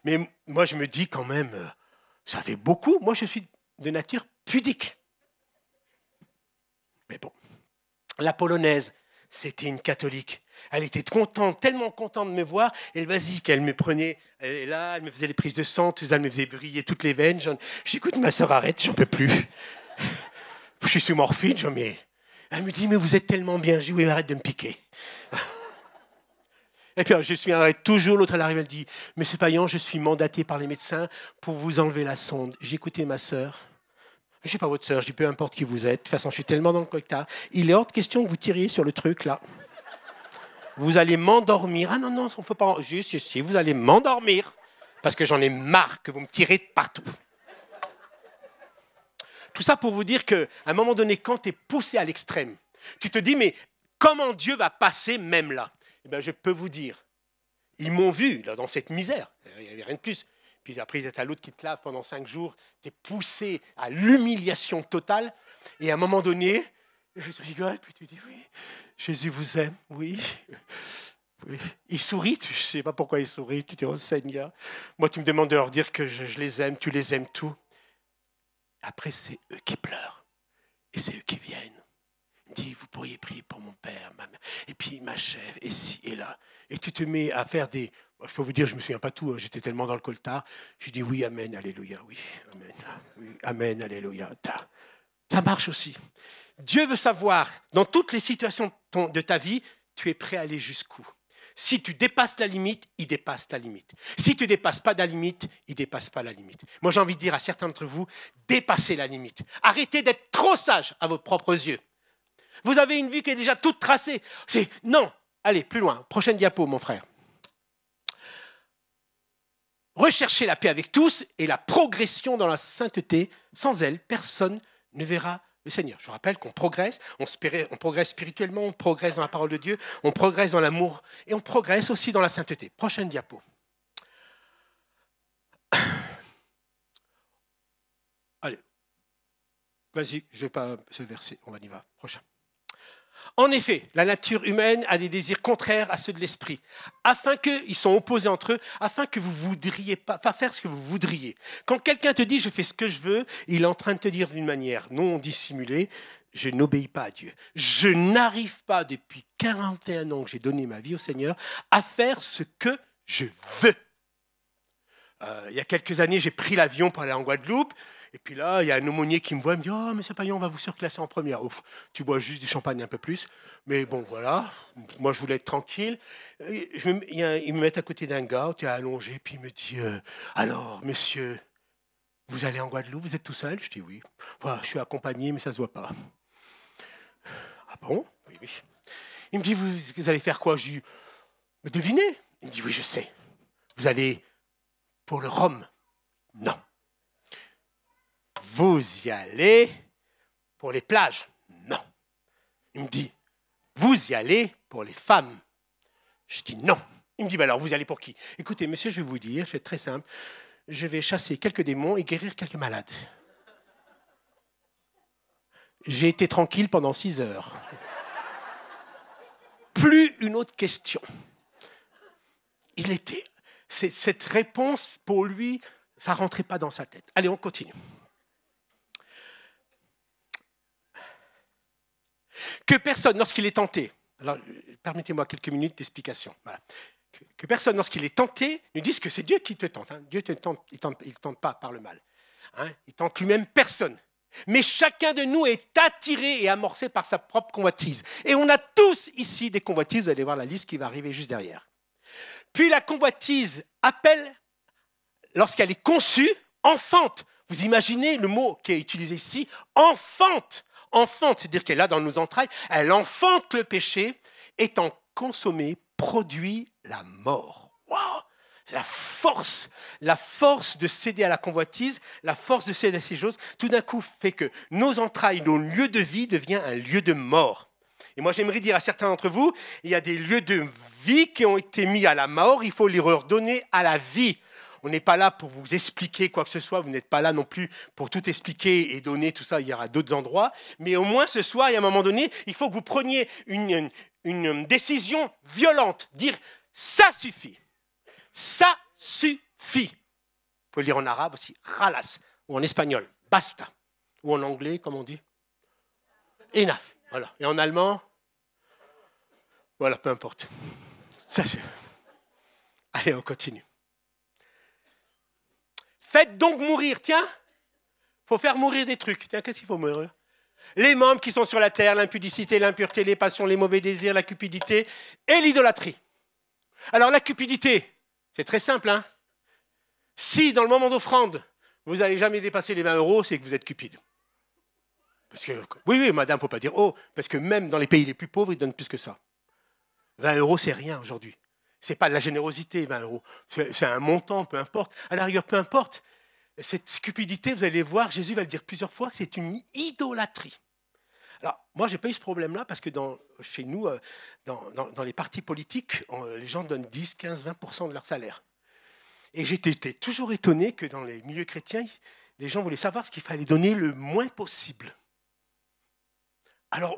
mais moi je me dis quand même, ça fait beaucoup. Moi je suis de nature pudique. Mais bon, la Polonaise, c'était une catholique. Elle était contente, tellement contente de me voir. Et vas-y, qu'elle me prenait, elle est là, elle me faisait les prises de sang, tout ça, elle me faisait briller toutes les veines. Je dis, écoute, ma soeur, arrête, j'en peux plus. Je suis sous morphine, elle me dit, mais vous êtes tellement bien. Je dis, oui, arrête de me piquer. Et puis je suis toujours, l'autre elle arrive, elle dit, Monsieur Payan, je suis mandaté par les médecins pour vous enlever la sonde. J'ai écouté ma sœur. Je ne suis pas votre sœur, je dis peu importe qui vous êtes. De toute façon, je suis tellement dans le coltard. Il est hors de question que vous tiriez sur le truc là. Vous allez m'endormir. Ah non, non, il ne faut pas. Juste si vous allez m'endormir. Parce que j'en ai marre que vous me tirez de partout. Tout ça pour vous dire qu'à un moment donné, quand tu es poussé à l'extrême, tu te dis, mais comment Dieu va passer même là? Eh bien, je peux vous dire, ils m'ont vu là, dans cette misère. Il n'y avait rien de plus. Puis après, tu as l'autre qui te lave pendant 5 jours. Tu es poussé à l'humiliation totale. Et à un moment donné, je rigole, puis tu dis, oui, Jésus vous aime, oui. Oui. Il sourit, je ne sais pas pourquoi il sourit. Tu dis, oh Seigneur, moi tu me demandes de leur dire que je les aime, tu les aimes tout. Après, c'est eux qui pleurent. Et c'est eux qui viennent. Il me dit, vous pourriez prier pour mon père, ma mère. Et puis il m'achève, et ci, et là. Et tu te mets à faire des... Je peux vous dire, je ne me souviens pas tout, hein, j'étais tellement dans le coltard. Je dis, oui, amen, alléluia, oui, amen, oui, amen, alléluia. Ça marche aussi. Dieu veut savoir, dans toutes les situations de ta vie, tu es prêt à aller jusqu'où. Si tu dépasses la limite, il dépasse la limite. Si tu ne dépasses pas la limite, il ne dépasse pas la limite. Moi, j'ai envie de dire à certains d'entre vous, dépassez la limite. Arrêtez d'être trop sage à vos propres yeux. Vous avez une vie qui est déjà toute tracée. Non. Allez, plus loin. Prochaine diapo, mon frère. Recherchez la paix avec tous et la progression dans la sainteté. Sans elle, personne ne verra le Seigneur. Je rappelle qu'on progresse, on progresse spirituellement, on progresse dans la parole de Dieu, on progresse dans l'amour et on progresse aussi dans la sainteté. Prochaine diapo. Allez, vas-y, je ne vais pas se verser, on y va. Prochain. En effet, la nature humaine a des désirs contraires à ceux de l'esprit, ils sont opposés entre eux, afin que vous ne voudriez pas faire ce que vous voudriez. Quand quelqu'un te dit « je fais ce que je veux », il est en train de te dire d'une manière non dissimulée « je n'obéis pas à Dieu ». Je n'arrive pas depuis 41 ans que j'ai donné ma vie au Seigneur à faire ce que je veux. Il y a quelques années, j'ai pris l'avion pour aller en Guadeloupe. Et puis là, il y a un aumônier qui me voit, il me dit « Oh, monsieur Payan, on va vous surclasser en première. » Tu bois juste du champagne un peu plus. Mais bon, voilà. Moi, je voulais être tranquille. Ils me mettent à côté d'un gars, tu es allongé, puis il me dit « Alors, monsieur, vous allez en Guadeloupe, vous êtes tout seul ?» Je dis « Oui. Voilà, je suis accompagné, mais ça ne se voit pas. » « Ah bon ? Oui, oui. » Il me dit « Vous allez faire quoi ?» Je dis « Mais devinez ?» Il me dit « Oui, je sais. Vous allez pour le rhum. » Non. Vous y allez pour les plages? Non. Il me dit, vous y allez pour les femmes. Je dis non. Il me dit, bah alors vous y allez pour qui? Écoutez, monsieur, je vais vous dire, je vais être très simple, je vais chasser quelques démons et guérir quelques malades. J'ai été tranquille pendant 6 heures. Plus une autre question. Cette réponse, pour lui, ça ne rentrait pas dans sa tête. Allez, on continue. Que personne, lorsqu'il est tenté, alors permettez-moi quelques minutes d'explication. Voilà. Que personne, lorsqu'il est tenté, ne dise que c'est Dieu qui te tente. Hein. Dieu te tente, il ne tente pas par le mal. Hein. Il tente lui-même personne. Mais chacun de nous est attiré et amorcé par sa propre convoitise. Et on a tous ici des convoitises, vous allez voir la liste qui va arriver juste derrière. Puis la convoitise appelle, lorsqu'elle est conçue, enfante. Vous imaginez le mot qui est utilisé ici, enfante. Enfante, c'est-à-dire qu'elle est là dans nos entrailles, elle enfante le péché, étant consommée, produit la mort. Waouh! C'est la force de céder à la convoitise, la force de céder à ces choses, tout d'un coup fait que nos entrailles, nos lieux de vie devient un lieu de mort. Et moi, j'aimerais dire à certains d'entre vous, il y a des lieux de vie qui ont été mis à la mort, il faut les redonner à la vie. On n'est pas là pour vous expliquer quoi que ce soit, vous n'êtes pas là non plus pour tout expliquer et donner tout ça, il y aura d'autres endroits. Mais au moins ce soir, il y a un moment donné, il faut que vous preniez une décision violente, dire ça suffit. Ça suffit. Vous pouvez lire en arabe aussi, khalas, ou en espagnol, basta. Ou en anglais, comme on dit, enough. Voilà. Et en allemand, voilà, peu importe. Ça, allez, on continue. Faites donc mourir, tiens, il faut faire mourir des trucs. Tiens, qu'est-ce qu'il faut mourir? Les membres qui sont sur la terre, l'impudicité, l'impureté, les passions, les mauvais désirs, la cupidité et l'idolâtrie. Alors la cupidité, c'est très simple. Hein. Si dans le moment d'offrande, vous n'avez jamais dépassé les 20 €, c'est que vous êtes cupide. Parce que, oui, madame, il ne faut pas dire oh, parce que même dans les pays les plus pauvres, ils donnent plus que ça. 20 €, c'est rien aujourd'hui. Ce n'est pas de la générosité, 20 €. C'est un montant, peu importe. À la rigueur, peu importe. Cette cupidité, vous allez voir, Jésus va le dire plusieurs fois, c'est une idolâtrie. Alors, moi, je n'ai pas eu ce problème-là parce que chez nous, dans les partis politiques, les gens donnent 10, 15, 20% de leur salaire. Et j'étais toujours étonné que dans les milieux chrétiens, les gens voulaient savoir ce qu'il fallait donner le moins possible. Alors,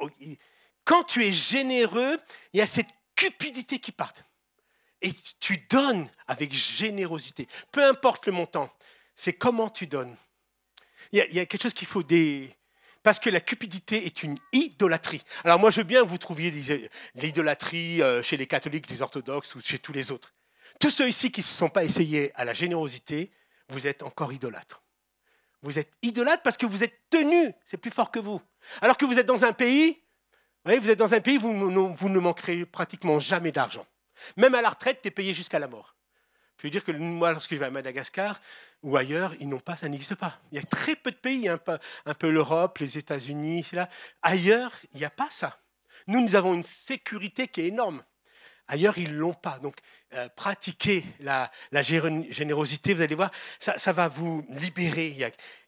quand tu es généreux, il y a cette cupidité qui part. Et tu donnes avec générosité. Peu importe le montant, c'est comment tu donnes. Il y a quelque chose qu'il faut parce que la cupidité est une idolâtrie. Alors moi, je veux bien que vous trouviez l'idolâtrie chez les catholiques, les orthodoxes ou chez tous les autres. Tous ceux ici qui ne se sont pas essayés à la générosité, vous êtes encore idolâtres. Vous êtes idolâtres parce que vous êtes tenus, c'est plus fort que vous. Alors que vous êtes dans un pays, vous ne manquerez pratiquement jamais d'argent. Même à la retraite, tu es payé jusqu'à la mort. Je veux dire que moi, lorsque je vais à Madagascar ou ailleurs, ça n'existe pas. Il y a très peu de pays, un peu l'Europe, les États-Unis, c'est là. Ailleurs, il n'y a pas ça. Nous avons une sécurité qui est énorme. Ailleurs, ils ne l'ont pas. Donc, pratiquez la générosité, vous allez voir, ça va vous libérer. Il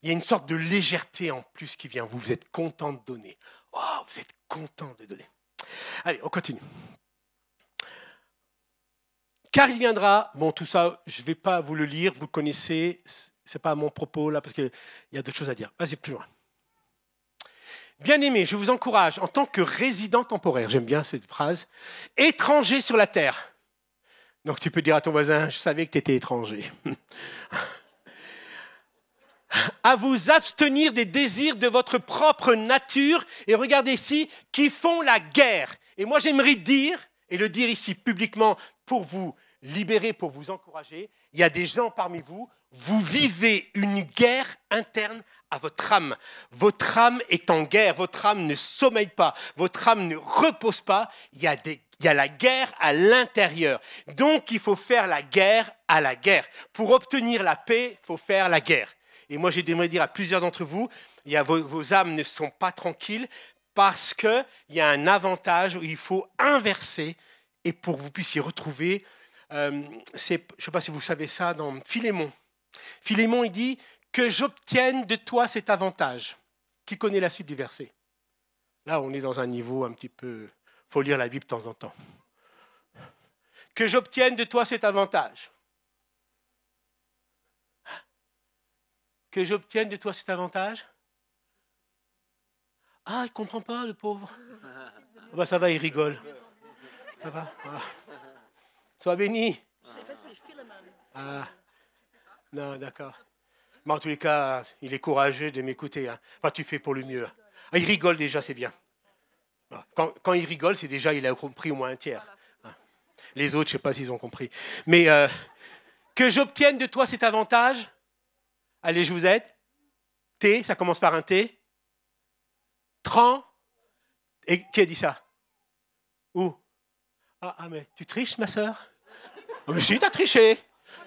y a une sorte de légèreté en plus qui vient. Vous êtes content de donner. Oh, vous êtes content de donner. Allez, on continue. Car il viendra, bon tout ça, je ne vais pas vous le lire, vous le connaissez, ce n'est pas mon propos là, parce qu'il y a d'autres choses à dire. Vas-y, plus loin. Bien-aimés, je vous encourage, en tant que résident temporaire, j'aime bien cette phrase, étranger sur la terre. Donc tu peux dire à ton voisin, je savais que tu étais étranger. À vous abstenir des désirs de votre propre nature, et regardez ici, qui font la guerre. Et moi j'aimerais dire, et le dire ici publiquement pour vous libérer, pour vous encourager, il y a des gens parmi vous, vous vivez une guerre interne à votre âme. Votre âme est en guerre, votre âme ne sommeille pas, votre âme ne repose pas, il y a la guerre à l'intérieur. Donc il faut faire la guerre à la guerre. Pour obtenir la paix, il faut faire la guerre. Et moi j'aimerais dire à plusieurs d'entre vous, vos âmes ne sont pas tranquilles parce qu'il y a un avantage où il faut inverser et pour que vous puissiez retrouver, je ne sais pas si vous savez ça, dans Philémon. Philémon, il dit que j'obtienne de toi cet avantage. Qui connaît la suite du verset? Là, on est dans un niveau un petit peu faut lire la Bible de temps en temps. Que j'obtienne de toi cet avantage. Que j'obtienne de toi cet avantage. Ah, il ne comprend pas, le pauvre. Bah, ça va, il rigole. Ça va. Ah. Sois béni. Ah. Non, d'accord. Mais en tous les cas, il est courageux de m'écouter. Hein. Enfin, tu fais pour le mieux. Ah, il rigole déjà, c'est bien. Quand il rigole, c'est déjà, il a compris au moins un tiers. Les autres, je ne sais pas s'ils ont compris. Mais que j'obtienne de toi cet avantage. Allez, je vous aide. T, ça commence par un T. Tran. Et qui a dit ça? Où? Ah, mais tu triches, ma sœur? Oh, mais si, t'as triché.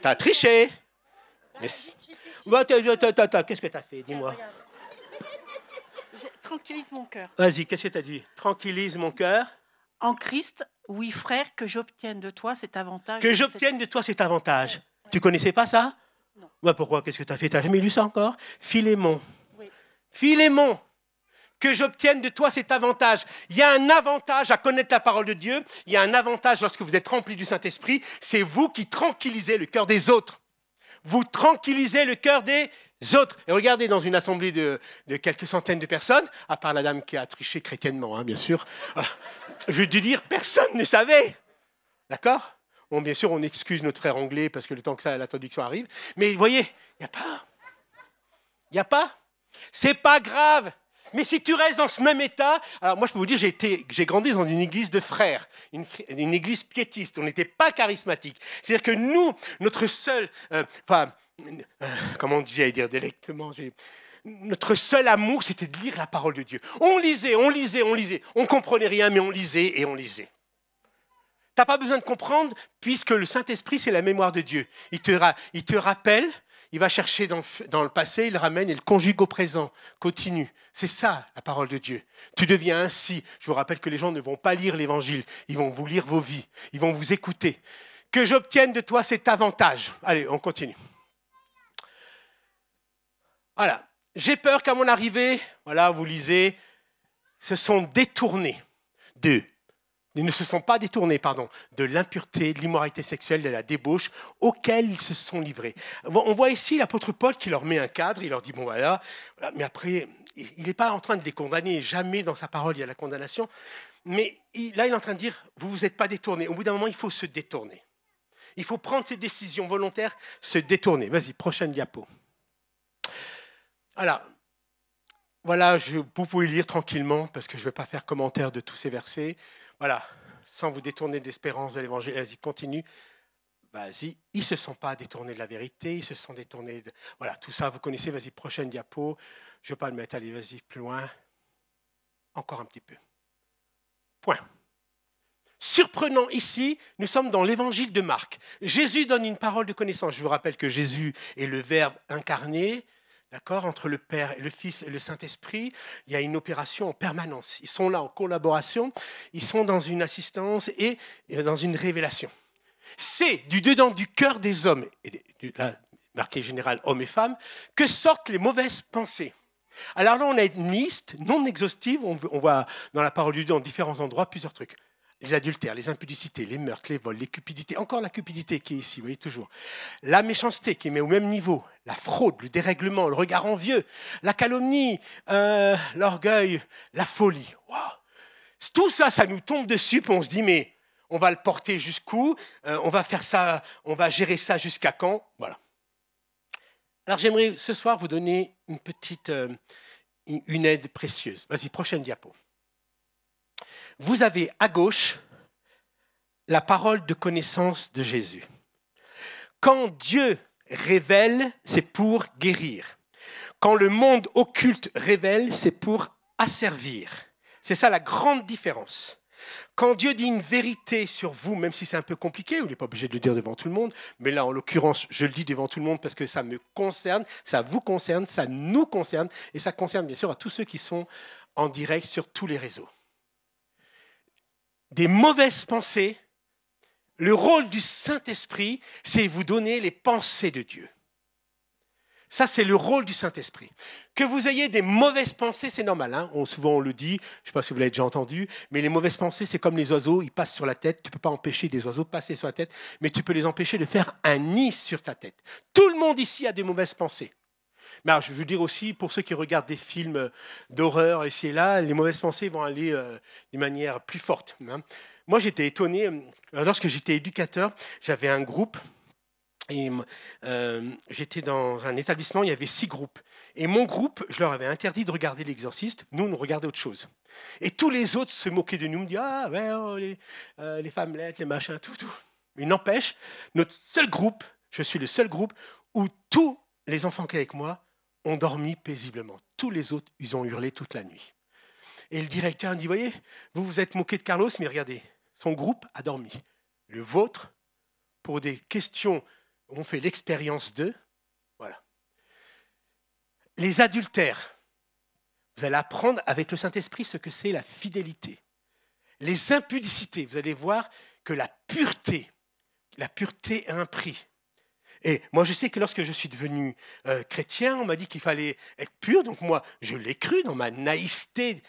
T'as triché. Mais... Qu'est-ce que t'as fait? Dis-moi. Tranquillise mon cœur. Vas-y, qu'est-ce que t'as dit? Tranquillise mon cœur. En Christ, oui, frère, que j'obtienne de toi cet avantage. Que j'obtienne de toi cet avantage. Tu connaissais pas ça? Non. Ouais, pourquoi? Qu'est-ce que t'as fait? T'as jamais lu ça encore? Philémon. Oui. Philémon. Que j'obtienne de toi cet avantage. Il y a un avantage à connaître la parole de Dieu. Il y a un avantage lorsque vous êtes rempli du Saint-Esprit. C'est vous qui tranquillisez le cœur des autres. Vous tranquillisez le cœur des autres. Et regardez, dans une assemblée de quelques centaines de personnes, à part la dame qui a triché chrétiennement, hein, bien sûr, je veux dire, personne ne savait. D'accord? Bon, bien sûr, on excuse notre frère anglais parce que le temps que ça, la traduction arrive. Mais vous voyez, il n'y a pas. Il n'y a pas. C'est pas grave. Mais si tu restes dans ce même état, alors moi je peux vous dire, j'ai grandi dans une église de frères, une église piétiste, on n'était pas charismatique. C'est-à-dire que nous, notre seul, comment j'allais dire délectement, notre seul amour, c'était de lire la parole de Dieu. On lisait, on comprenait rien, mais on lisait et on lisait. Tu n'as pas besoin de comprendre, puisque le Saint-Esprit, c'est la mémoire de Dieu. Il te rappelle. Il va chercher dans le passé, il le ramène et le conjugue au présent, continue. C'est ça, la parole de Dieu. Tu deviens ainsi. Je vous rappelle que les gens ne vont pas lire l'Évangile, ils vont vous lire vos vies, ils vont vous écouter. Que j'obtienne de toi cet avantage. Allez, on continue. Voilà. J'ai peur qu'à mon arrivée, voilà, vous lisez, se sont détournés ils ne se sont pas détournés, de l'impureté, de l'immoralité sexuelle, de la débauche auxquelles ils se sont livrés. On voit ici l'apôtre Paul qui leur met un cadre, il leur dit, bon voilà, mais après, il n'est pas en train de les condamner, jamais dans sa parole il y a la condamnation, mais là il est en train de dire, vous ne vous êtes pas détournés. Au bout d'un moment, il faut se détourner. Il faut prendre ses décisions volontaires, se détourner. Vas-y, prochaine diapo. Alors, voilà, vous pouvez lire tranquillement, parce que je ne vais pas faire commentaire de tous ces versets. Voilà, sans vous détourner de l'espérance de l'évangile. Vas-y, continue. Vas-y, ils ne se sont pas détournés de la vérité, ils se sont détournés de... Voilà, tout ça, vous connaissez. Vas-y, prochaine diapo. Je ne vais pas le mettre, allez, vas-y, plus loin. Encore un petit peu. Point. Surprenant ici, nous sommes dans l'évangile de Marc. Jésus donne une parole de connaissance. Je vous rappelle que Jésus est le Verbe incarné. D'accord, entre le Père et le Fils et le Saint-Esprit, il y a une opération en permanence. Ils sont là en collaboration, ils sont dans une assistance et dans une révélation. C'est du dedans du cœur des hommes, et là, marqué général hommes et femmes, que sortent les mauvaises pensées. Alors là, on a une liste non exhaustive, on voit dans la parole de Dieu, dans différents endroits, plusieurs trucs. Les adultères, les impudicités, les meurtres, les vols, les cupidités, encore la cupidité qui est ici, vous voyez toujours. La méchanceté qui met au même niveau, la fraude, le dérèglement, le regard envieux, la calomnie, l'orgueil, la folie. Wow. Tout ça, ça nous tombe dessus, puis on se dit, mais on va le porter jusqu'où? On va faire ça, on va gérer ça jusqu'à quand? Voilà. Alors j'aimerais ce soir vous donner une petite, une aide précieuse. Vas-y, prochaine diapo. Vous avez à gauche la parole de connaissance de Jésus. Quand Dieu révèle, c'est pour guérir. Quand le monde occulte révèle, c'est pour asservir. C'est ça la grande différence. Quand Dieu dit une vérité sur vous, même si c'est un peu compliqué, vous n'êtes pas obligé de le dire devant tout le monde, mais là, en l'occurrence, je le dis devant tout le monde parce que ça me concerne, ça vous concerne, ça nous concerne, et ça concerne bien sûr à tous ceux qui sont en direct sur tous les réseaux. Des mauvaises pensées, le rôle du Saint-Esprit, c'est vous donner les pensées de Dieu. Ça, c'est le rôle du Saint-Esprit. Que vous ayez des mauvaises pensées, c'est normal. Hein, souvent, on le dit, je ne sais pas si vous l'avez déjà entendu, mais les mauvaises pensées, c'est comme les oiseaux, ils passent sur la tête. Tu ne peux pas empêcher des oiseaux de passer sur la tête, mais tu peux les empêcher de faire un nid sur ta tête. Tout le monde ici a des mauvaises pensées. Mais alors, je veux dire aussi, pour ceux qui regardent des films d'horreur ici et là, les mauvaises pensées vont aller d'une manière plus forte. Hein. Moi, j'étais étonné, lorsque j'étais éducateur, j'avais un groupe. Et j'étais dans un établissement, il y avait 6 groupes. Et mon groupe, je leur avais interdit de regarder l'Exorciste. Nous, on regardait autre chose. Et tous les autres se moquaient de nous, me disaient « Ah, ouais, oh, les femmelettes, les machins, tout. » Mais n'empêche, notre seul groupe, je suis le seul groupe où tous les enfants qui étaient avec moi ont dormi paisiblement. Tous les autres, ils ont hurlé toute la nuit. Et le directeur me dit « Voyez, vous vous êtes moqué de Carlos, mais regardez, son groupe a dormi. Le vôtre, pour des questions... On fait l'expérience d'eux. Voilà. Les adultères, vous allez apprendre avec le Saint-Esprit ce que c'est la fidélité. Les impudicités, vous allez voir que la pureté a un prix. Et moi, je sais que lorsque je suis devenu chrétien, on m'a dit qu'il fallait être pur. Donc moi, je l'ai cru dans ma naïveté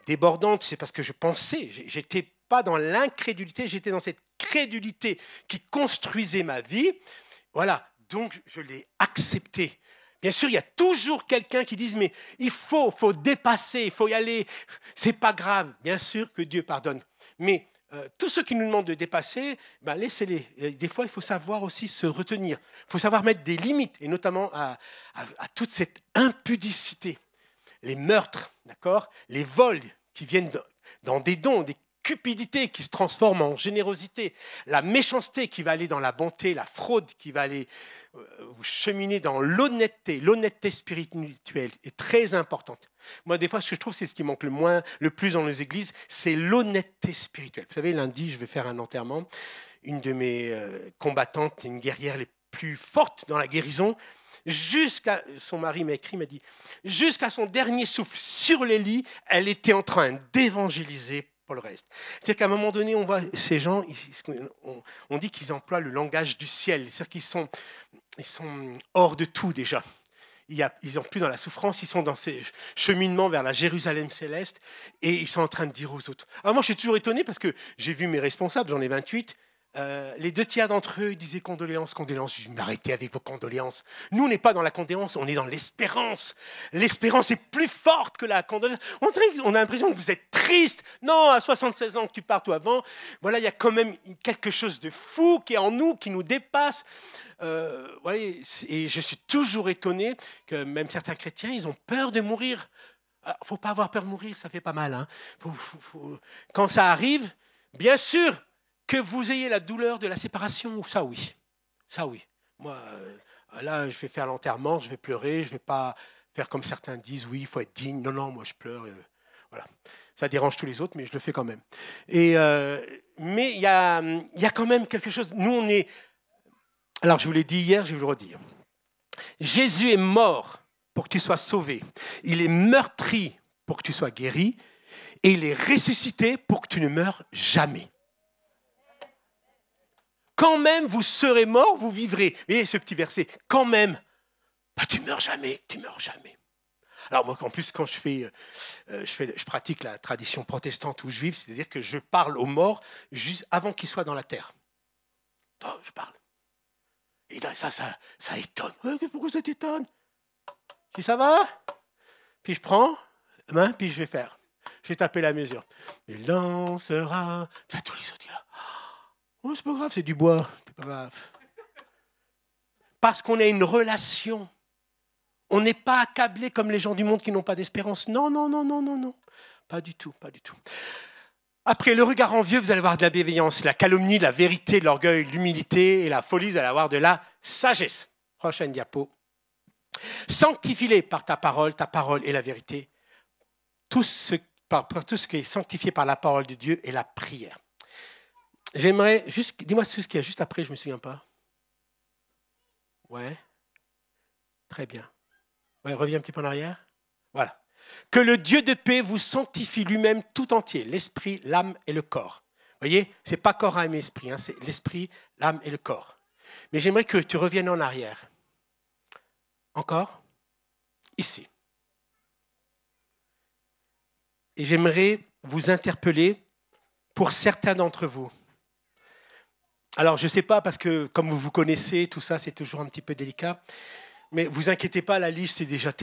débordante. C'est parce que je pensais. J'étais pas dans l'incrédulité, j'étais dans cette crédulité qui construisait ma vie. Voilà, donc je l'ai accepté. Bien sûr, il y a toujours quelqu'un qui dit « mais il faut dépasser, il faut y aller, c'est pas grave ». Bien sûr que Dieu pardonne. Mais tous ceux qui nous demandent de dépasser, ben laissez-les. Des fois, il faut savoir aussi se retenir. Il faut savoir mettre des limites, et notamment à toute cette impudicité. Les meurtres, d'accord, les vols qui viennent dans des dons, des cupidité qui se transforme en générosité, la méchanceté qui va aller dans la bonté, la fraude qui va aller cheminer dans l'honnêteté. L'honnêteté spirituelle est très importante. Moi, des fois, ce que je trouve, c'est ce qui manque le plus dans nos églises, c'est l'honnêteté spirituelle. Vous savez, lundi, je vais faire un enterrement. Une de mes combattantes, une guerrière les plus fortes dans la guérison, son mari m'a écrit, m'a dit, jusqu'à son dernier souffle sur les lits, elle était en train d'évangéliser pour le reste. C'est-à-dire qu'à un moment donné, on voit ces gens, on dit qu'ils emploient le langage du ciel, c'est-à-dire qu'ils sont hors de tout déjà. Ils n'ont plus dans la souffrance, ils sont dans ces cheminements vers la Jérusalem céleste et ils sont en train de dire aux autres. Alors moi, je suis toujours étonné parce que j'ai vu mes responsables, j'en ai 28, les 2 tiers d'entre eux disaient condoléances, condoléances. Je dis, mais arrêtez avec vos condoléances. Nous, on n'est pas dans la condoléance, on est dans l'espérance. L'espérance est plus forte que la condoléance. On a l'impression que vous êtes triste. Non, à 76 ans que tu partes ou avant, voilà, il y a quand même quelque chose de fou qui est en nous, qui nous dépasse. Voyez, et je suis toujours étonné que même certains chrétiens, ils ont peur de mourir. Il ne faut pas avoir peur de mourir, ça fait pas mal. Hein. Quand ça arrive, bien sûr, que vous ayez la douleur de la séparation, ça oui. Ça oui. Moi, là, je vais faire l'enterrement, je vais pleurer, je ne vais pas faire comme certains disent, oui, il faut être digne. Non, non, moi je pleure. Voilà. Ça dérange tous les autres, mais je le fais quand même. Mais il y a quand même quelque chose. Nous, on est... Alors, je vous l'ai dit hier, je vais vous le redire. Jésus est mort pour que tu sois sauvé. Il est meurtri pour que tu sois guéri. Et il est ressuscité pour que tu ne meures jamais. Quand même, vous serez mort, vous vivrez. Vous voyez ce petit verset, quand même, bah, tu meurs jamais, tu meurs jamais. Alors moi, en plus, quand je pratique la tradition protestante ou juive, c'est-à-dire que je parle aux morts juste avant qu'ils soient dans la terre. Oh, je parle. Et ça étonne. Pourquoi ça t'étonne? Je dis, ça va? Puis je prends la main, puis je vais faire. Je vais taper la mesure. Il lancera. Tous les autres, là. Oh, c'est pas grave, c'est du bois. C'est pas grave. Parce qu'on a une relation. On n'est pas accablé comme les gens du monde qui n'ont pas d'espérance. Non, non, non, non, non, non. Pas du tout, pas du tout. Après, le regard envieux, vous allez avoir de la bienveillance, la calomnie, la vérité, l'orgueil, l'humilité et la folie, vous allez avoir de la sagesse. Prochaine diapo. Sanctifie-les par ta parole est la vérité. Tout ce qui est sanctifié par la parole de Dieu est la prière. J'aimerais juste... Dis-moi ce qu'il y a juste après, je ne me souviens pas. Ouais. Très bien. Ouais, reviens un petit peu en arrière. Voilà. Que le Dieu de paix vous sanctifie lui-même tout entier, l'esprit, l'âme et le corps. Vous voyez, ce n'est pas corps, âme et esprit, hein, c'est l'esprit, l'âme et le corps. Mais j'aimerais que tu reviennes en arrière. Encore? Ici. Et j'aimerais vous interpeller pour certains d'entre vous. Alors, je ne sais pas, parce que comme vous vous connaissez, tout ça, c'est toujours un petit peu délicat. Mais vous inquiétez pas, la liste est déjà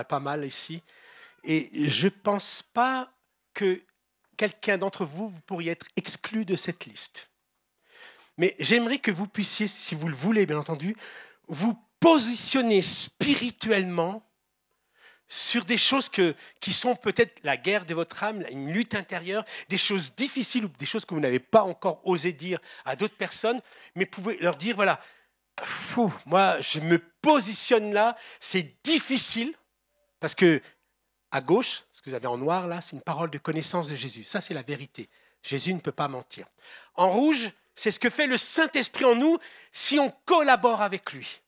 pas mal ici. Et je ne pense pas que quelqu'un d'entre vous, vous pourriez être exclu de cette liste. Mais j'aimerais que vous puissiez, si vous le voulez, bien entendu, vous positionner spirituellement sur des choses qui sont peut-être la guerre de votre âme, une lutte intérieure, des choses difficiles ou des choses que vous n'avez pas encore osé dire à d'autres personnes, mais pouvez leur dire, voilà, moi je me positionne là, c'est difficile, parce que à gauche, ce que vous avez en noir là, c'est une parole de connaissance de Jésus. Ça, c'est la vérité. Jésus ne peut pas mentir. En rouge, c'est ce que fait le Saint-Esprit en nous si on collabore avec lui.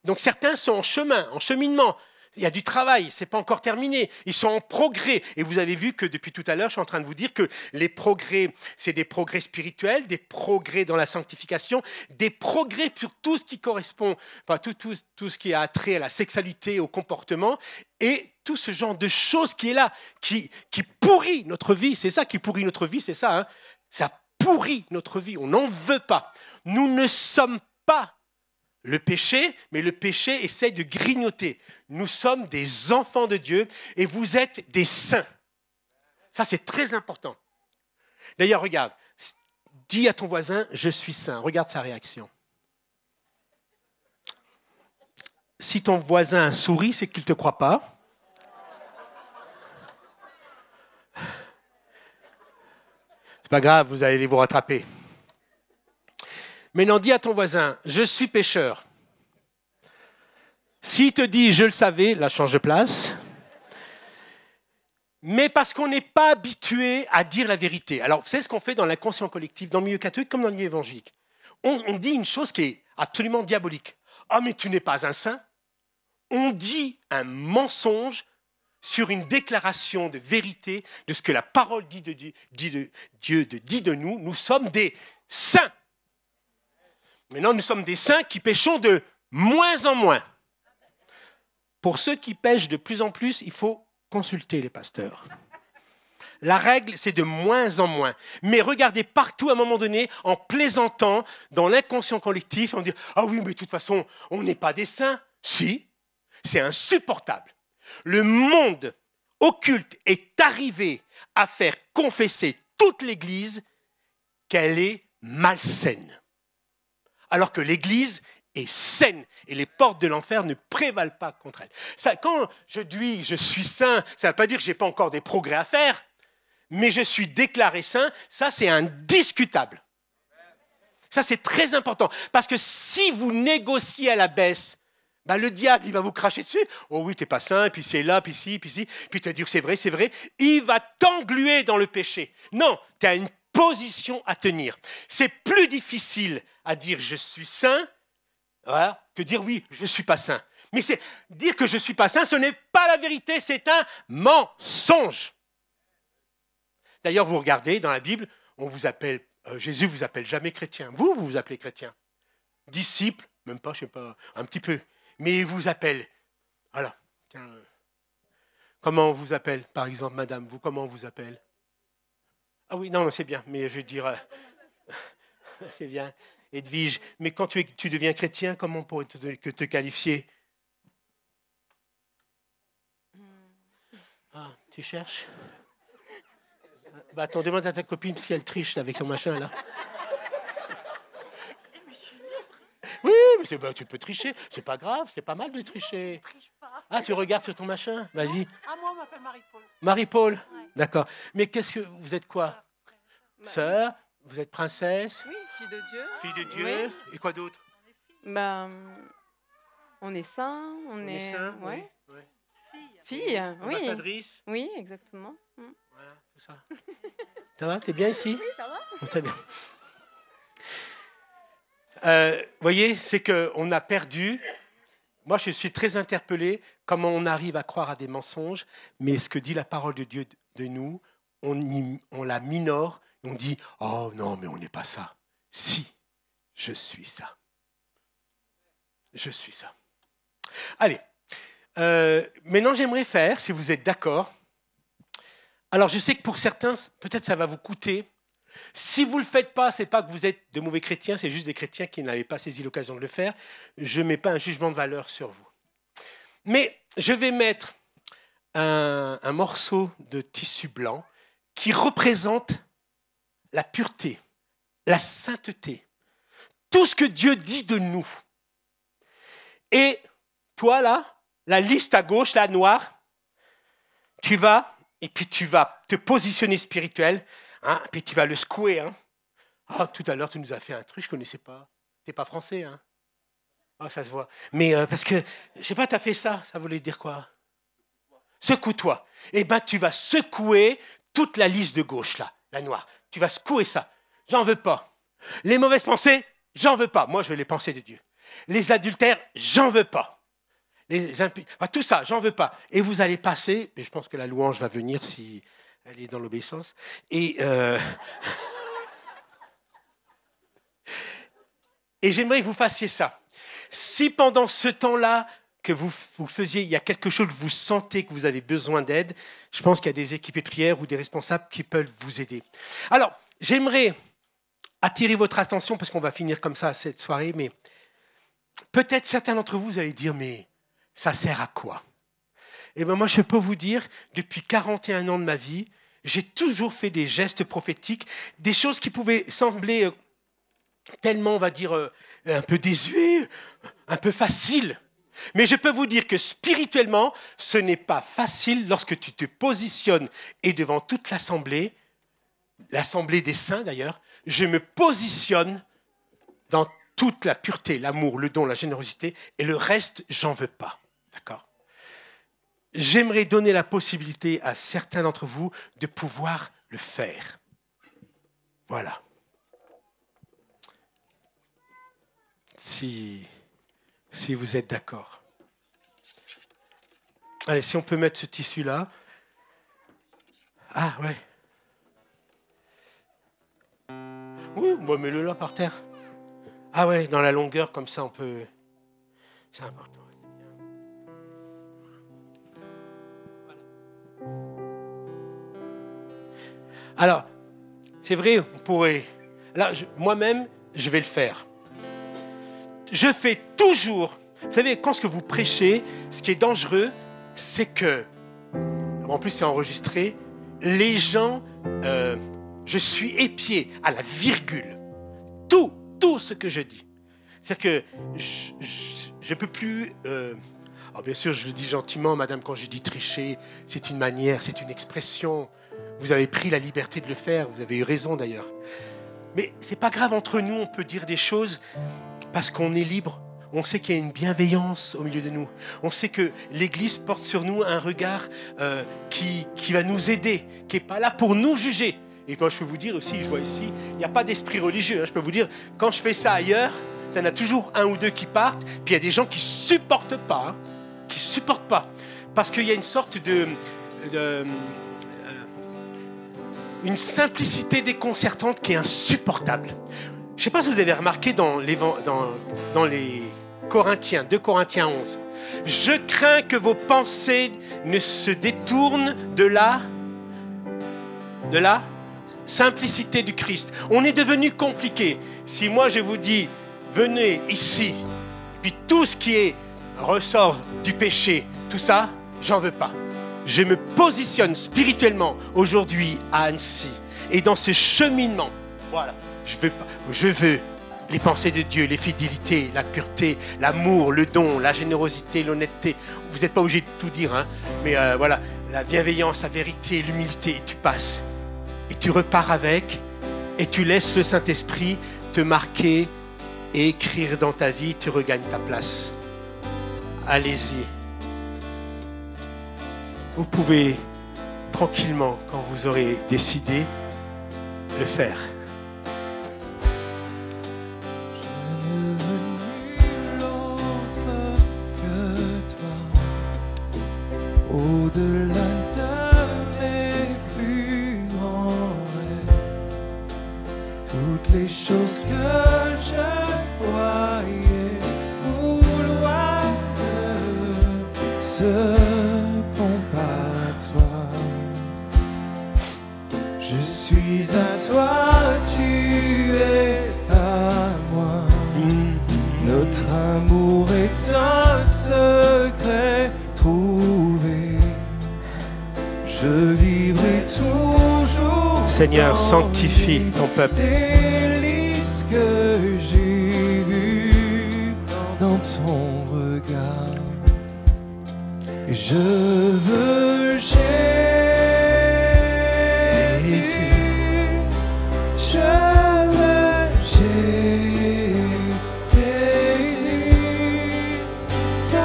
Donc certains sont en chemin, en cheminement. Il y a du travail, ce n'est pas encore terminé. Ils sont en progrès. Et vous avez vu que depuis tout à l'heure, je suis en train de vous dire que les progrès, c'est des progrès spirituels, des progrès dans la sanctification, des progrès sur tout ce qui correspond, enfin, tout ce qui a trait à la sexualité, au comportement, et tout ce genre de choses qui est là, qui pourrit notre vie. C'est ça qui pourrit notre vie, c'est ça. Hein. Ça pourrit notre vie. On n'en veut pas. Nous ne sommes pas le péché, mais le péché essaie de grignoter. Nous sommes des enfants de Dieu et vous êtes des saints. Ça, c'est très important. D'ailleurs, regarde, dis à ton voisin, je suis saint. Regarde sa réaction. Si ton voisin sourit, c'est qu'il ne te croit pas. C'est pas grave, vous allez vous rattraper. Maintenant, dis à ton voisin, je suis pécheur. S'il te dit, je le savais, là, change de place. Mais parce qu'on n'est pas habitué à dire la vérité. Alors, vous savez ce qu'on fait dans l'inconscient collectif, dans le milieu catholique comme dans le milieu évangélique. On dit une chose qui est absolument diabolique. « Ah, mais tu n'es pas un saint ». On dit un mensonge sur une déclaration de vérité de ce que la parole dit de Dieu dit de nous. Nous sommes des saints. Maintenant, nous sommes des saints qui péchons de moins en moins. Pour ceux qui pêchent de plus en plus, il faut consulter les pasteurs. La règle, c'est de moins en moins. Mais regardez partout, à un moment donné, en plaisantant, dans l'inconscient collectif, on dit « Ah oui, mais de toute façon, on n'est pas des saints. » Si, c'est insupportable. Le monde occulte est arrivé à faire confesser toute l'Église qu'elle est malsaine. Alors que l'Église est saine et les portes de l'enfer ne prévalent pas contre elle. Ça, quand je dis je suis saint, ça ne veut pas dire que je n'ai pas encore des progrès à faire, mais je suis déclaré saint, ça c'est indiscutable. Ça c'est très important, parce que si vous négociez à la baisse, ben, le diable il va vous cracher dessus. Oh oui, tu n'es pas saint, puis c'est là, puis ci, puis tu vas dire c'est vrai. Il va t'engluer dans le péché. Non, tu as une position à tenir. C'est plus difficile à dire je suis saint, voilà, que dire oui, je ne suis pas saint. Mais c'est dire que je ne suis pas saint, ce n'est pas la vérité, c'est un mensonge. D'ailleurs, vous regardez dans la Bible, on vous appelle, Jésus vous appelle jamais chrétien. Vous vous appelez chrétien. Disciple, même pas, je sais pas, un petit peu. Mais il vous appelle. Voilà. Tiens, comment on vous appelle, par exemple, madame, vous, comment on vous appelle? Ah oui, non, c'est bien, mais je veux dire, c'est bien, Edwige. Mais quand tu deviens chrétien, comment on pourrait te qualifier? Ah, tu cherches? Bah attends, demande à ta copine si elle triche avec son machin là. Oui, mais tu peux tricher, c'est pas grave, c'est pas mal de tricher. Je triche pas. Ah, tu regardes sur ton machin? Vas-y. Ah, moi, on m'appelle Marie-Paul. Marie-Paul? Ouais. D'accord. Mais qu'est-ce que vous êtes quoi? Sœur? Vous êtes princesse? Oui, fille de Dieu. Fille de Dieu? Oui. Et quoi d'autre? On est saint, On est saint, ouais. oui. Fille, oui. Ambassadrice? Oui, exactement. Voilà, tout ça. Ça va? T'es bien ici? Oui, ça va. Très bien. Voyez, c'est qu'on a perdu. Moi, je suis très interpellé comment on arrive à croire à des mensonges, mais ce que dit la parole de Dieu de nous, on la minore, et on dit « Oh non, mais on n'est pas ça. » Si, je suis ça. Je suis ça. Allez. Maintenant, j'aimerais faire, si vous êtes d'accord. Alors, je sais que pour certains, peut-être ça va vous coûter. Si vous ne le faites pas, ce n'est pas que vous êtes de mauvais chrétiens, c'est juste des chrétiens qui n'avaient pas saisi l'occasion de le faire. Je ne mets pas un jugement de valeur sur vous. Mais je vais mettre un morceau de tissu blanc qui représente la pureté, la sainteté, tout ce que Dieu dit de nous. Et toi, là, la liste à gauche, la noire, tu vas, et puis tu vas te positionner spirituel, hein, puis tu vas le secouer. Hein. Ah, tout à l'heure, tu nous as fait un truc, je ne connaissais pas. Tu n'es pas français, hein? Ah, ça se voit. Mais parce que, je ne sais pas, tu as fait ça, ça voulait dire quoi? Secoue-toi. Eh bien, tu vas secouer toute la liste de gauche, là, la noire. Tu vas secouer ça. J'en veux pas. Les mauvaises pensées, j'en veux pas. Moi, je veux les pensées de Dieu. Les adultères, j'en veux pas. Tout ça, j'en veux pas. Et vous allez passer, et je pense que la louange va venir si elle est dans l'obéissance. Et j'aimerais que vous fassiez ça. Si pendant ce temps-là que vous faisiez, il y a quelque chose que vous sentez que vous avez besoin d'aide, je pense qu'il y a des équipes de prière ou des responsables qui peuvent vous aider. Alors, j'aimerais attirer votre attention, parce qu'on va finir comme ça cette soirée, mais peut-être certains d'entre vous allez dire, mais ça sert à quoi? Eh bien, moi, je peux vous dire, depuis 41 ans de ma vie, j'ai toujours fait des gestes prophétiques, des choses qui pouvaient sembler tellement, on va dire, un peu désuets, un peu faciles. Mais je peux vous dire que spirituellement, ce n'est pas facile lorsque tu te positionnes et devant toute l'assemblée des saints d'ailleurs, je me positionne dans toute la pureté, l'amour, le don, la générosité, et le reste, j'en veux pas. D'accord? J'aimerais donner la possibilité à certains d'entre vous de pouvoir le faire. Voilà. Si vous êtes d'accord. Allez, si on peut mettre ce tissu-là. Ah, ouais. Oui, moi, mets-le là par terre. Ah ouais, dans la longueur, comme ça, on peut... C'est important. Voilà. Alors, c'est vrai, on pourrait... Là, moi-même, je vais le faire. Je fais toujours... Vous savez, quand ce que vous prêchez, ce qui est dangereux, c'est que... En plus, c'est enregistré. Les gens... je suis épié à la virgule. Tout ce que je dis. C'est-à-dire que je ne peux plus... alors bien sûr, je le dis gentiment, madame, quand je dis tricher, c'est une manière, c'est une expression. Vous avez pris la liberté de le faire, vous avez eu raison d'ailleurs. Mais ce n'est pas grave, entre nous, on peut dire des choses parce qu'on est libre. On sait qu'il y a une bienveillance au milieu de nous. On sait que l'Église porte sur nous un regard qui va nous aider, qui n'est pas là pour nous juger. Et moi, je peux vous dire aussi, je vois ici, il n'y a pas d'esprit religieux. Hein. Je peux vous dire, quand je fais ça ailleurs, il y en a toujours un ou deux qui partent, puis il y a des gens qui ne supportent pas, parce qu'il y a une sorte une simplicité déconcertante qui est insupportable. Je ne sais pas si vous avez remarqué dans les Corinthiens, 2 Corinthiens 11. Je crains que vos pensées ne se détournent de la simplicité du Christ. On est devenu compliqué. Si moi je vous dis, venez ici, puis tout ce qui ressort du péché, tout ça, j'en veux pas. Je me positionne spirituellement aujourd'hui à Annecy. Et dans ce cheminement, voilà, je veux les pensées de Dieu, les fidélités, la pureté, l'amour, le don, la générosité, l'honnêteté. Vous n'êtes pas obligé de tout dire, hein, mais voilà, la bienveillance, la vérité, l'humilité, et tu passes. Et tu repars avec, et tu laisses le Saint-Esprit te marquer et écrire dans ta vie, tu regagnes ta place. Allez-y. Vous pouvez tranquillement, quand vous aurez décidé, le faire. Au-delà de mes plus grands rêves, toutes les choses que je croyais vouloir de se compare à toi. Je suis à toi, tu es à moi. Notre amour est un secret trouvé. Je vivrai toujours. Seigneur, sanctifie ton peuple. Délices que j'ai vu dans ton regard. Et je veux Jésus, je veux Jésus,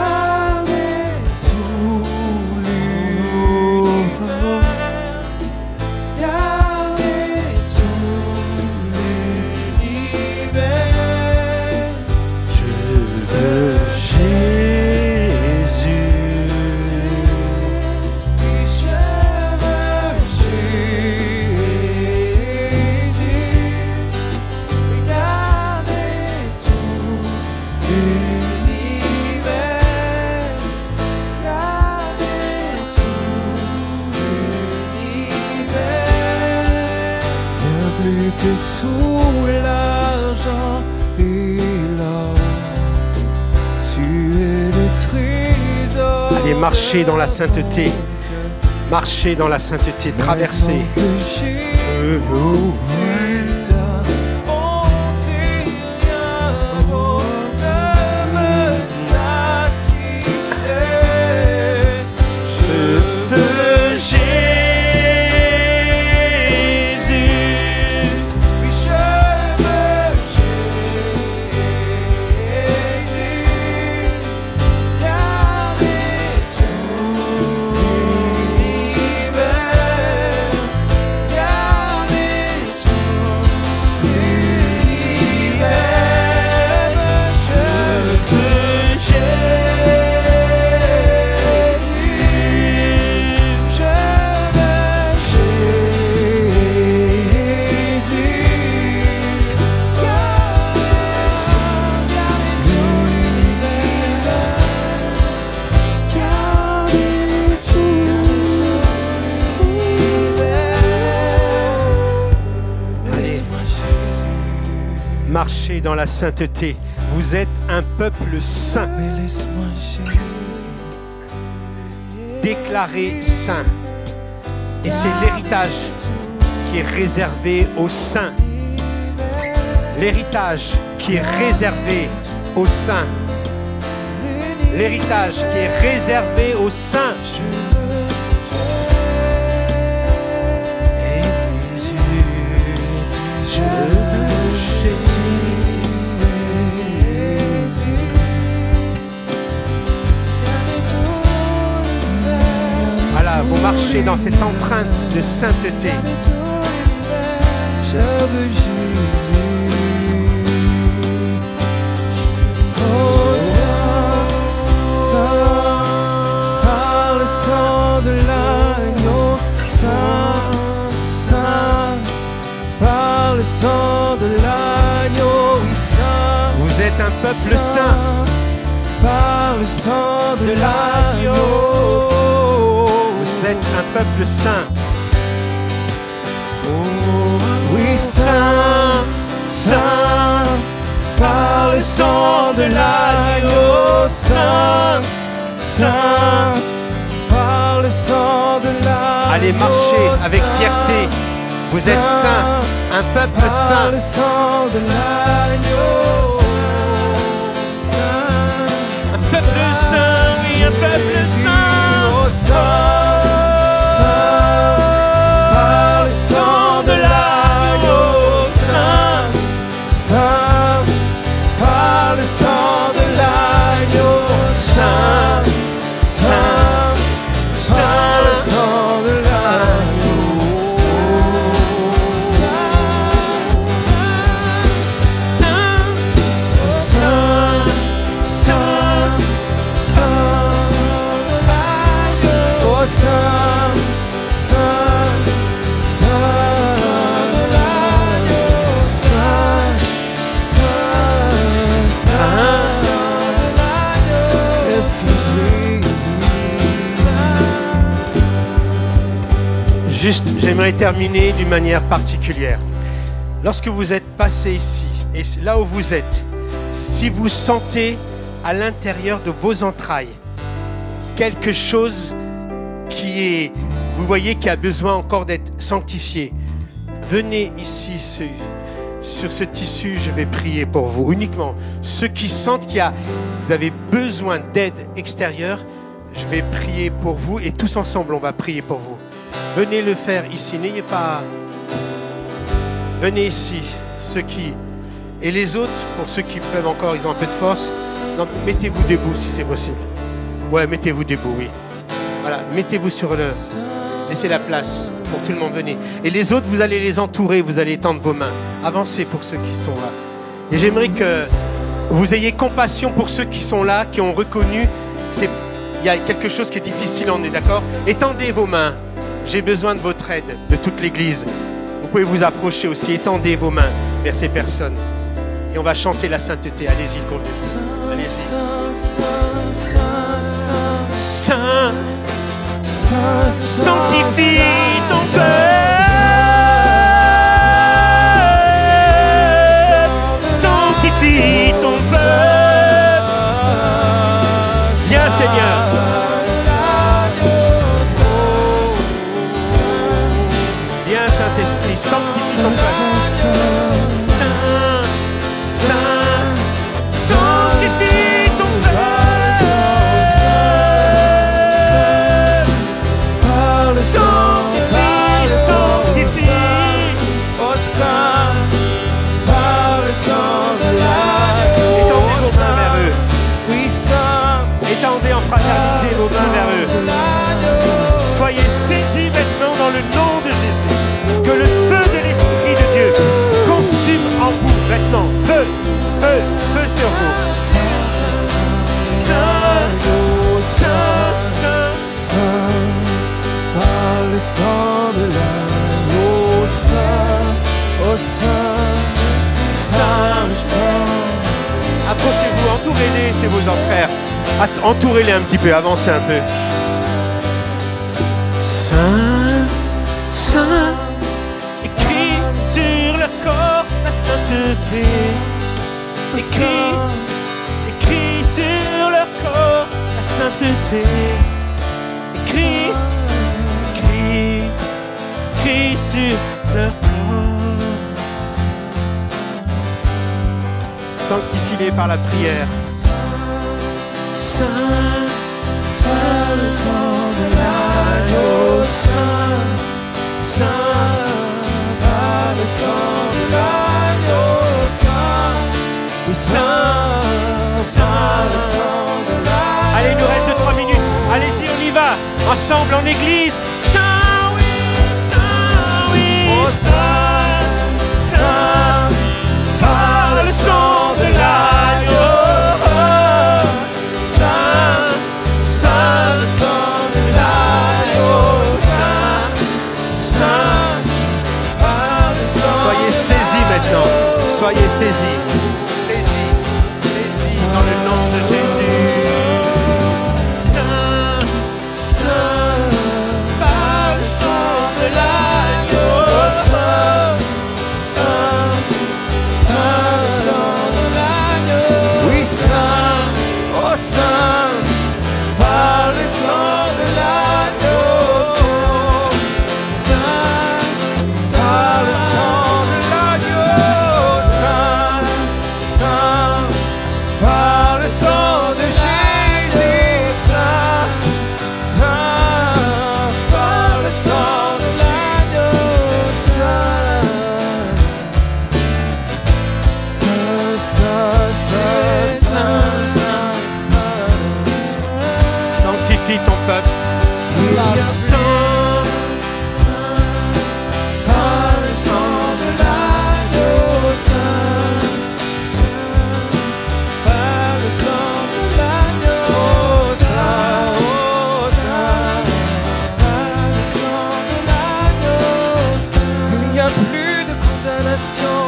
garder tout l'univers, garder tout l'univers. Je veux Jésus. Plus que tout l'argent et l'or, tu es le trésor. Allez, marchez dans la sainteté. Marchez dans la sainteté, traversez. Que j'ai ta bonté, amour me satisfait. Je veux Jésus, oui je veux Jésus, garder tout l'univers, garder tout l'univers. Je veux Jésus, je veux Jésus, garder tout l'univers, garder tout l'univers. Laisse-moi Jésus, Marchez dans la sainteté. Vous êtes un peuple saint, mais laisse-moi Jésus. déclaré saint. Et c'est l'héritage qui est réservé aux saints. L'héritage qui est réservé aux saints. L'héritage qui est réservé aux saints. Je veux Jésus. Voilà, vous marchez dans cette empreinte de sainteté. Je veux Jésus. Oh Saint, Saint, par le sang de l'agneau. Saint, Saint, par le sang de l'agneau. Oui, Saint. Vous êtes un peuple saint. Par le sang de l'agneau. Vous êtes un peuple saint. Oui, Saint, Saint, par le sang de l'agneau. Saint, Saint, par le sang de l'agneau. Allez marcher avec fierté. Vous êtes saint, un peuple Par saint. le sang de l'agneau. Un peuple saint, oui, un peuple saint. Oh, Saint, Saint, par le sang de l'agneau. Saint, Saint, par le sang de l'agneau. Saint, Saint, par le sang de l'agneau. Merci Jésus. Juste, j'aimerais terminer d'une manière particulière. Lorsque vous êtes passé ici, et là où vous êtes, si vous sentez à l'intérieur de vos entrailles quelque chose qui est, vous voyez, qui a besoin encore d'être sanctifié, venez ici sur ce tissu, je vais prier pour vous. Uniquement ceux qui sentent vous avez besoin d'aide extérieure, je vais prier pour vous et tous ensemble, on va prier pour vous. Venez le faire ici, n'ayez pas... Venez ici, ceux qui... Et les autres, pour ceux qui peuvent encore, ils ont un peu de force, donc mettez-vous debout si c'est possible. Ouais, mettez-vous debout, oui. Voilà, mettez-vous sur le... Laissez la place pour tout le monde, venez. Et les autres, vous allez les entourer, vous allez tendre vos mains. Avancez pour ceux qui sont là. Et j'aimerais que vous ayez compassion pour ceux qui sont là, qui ont reconnu qu'il y a quelque chose qui est difficile en eux, d'accord? Étendez vos mains. J'ai besoin de votre aide, de toute l'Église. Vous pouvez vous approcher aussi, étendez vos mains vers ces personnes. Et on va chanter la sainteté. Allez-y, le groupe de Dieu. Allez-y. Saint, sanctifie ton peuple. Sanctifie ton peuple. Viens, Seigneur. Viens, Saint-Esprit, sanctifie ton peuple. Sanctifie ton peuple. Par le sang de l'agneau. Étendez vos mains vers eux. Étendez en fraternité vos mains vers eux. Soyez saisis maintenant dans le nom de Jésus. Que le feu de l'Esprit de Dieu consume en vous maintenant. Feu, feu, feu sur vous. Saint, Saint, Saint, par le sang de l'agneau, Saint, oh Saint, par le sang. approchez-vous, entourez-les, c'est vos frères. Entourez-les un petit peu, avancez un peu. Saint, Saint, écrit sur leur corps la sainteté. Écrit sur leur corps la sainteté. Écrit sur leur corps. Sanctifie-les par la prière. Saint, Par le sang de l'agneau, Saint, Saint, par le sang de l'agneau, Saint, oui, Saint, par le sang de l'agneau. allez, il nous reste 2-3 minutes. Allez-y, on y va. Ensemble en église. Saint, oui, Oh, Saint, Saint, par le sang de l'agneau, Saint, Saint, le sang de l'agneau, Saint, Saint, par le sang. Soyez saisis maintenant. Soyez saisis. Saisis. Saisis dans le nom de Jésus. Saint, Saint, par le sang de l'agneau, Saint, Saint, Saint, le sang de l'agneau. Oui, Saint, oh Saint, par le sang de l'agneau, Saint, par le sang de l'agneau, Saint, Saint, par le sang de Jésus, Saint, Saint, par le sang de l'agneau, Saint, Saint, Saint, Saint, Saint, Saint, Saint. Sanctifie ton peuple. Par le sang, par le sang de l'agneau, Saint, par le sang de l'agneau, Saint, oh Saint, par le sang de l'agneau, Saint. Il n'y a plus de condamnation.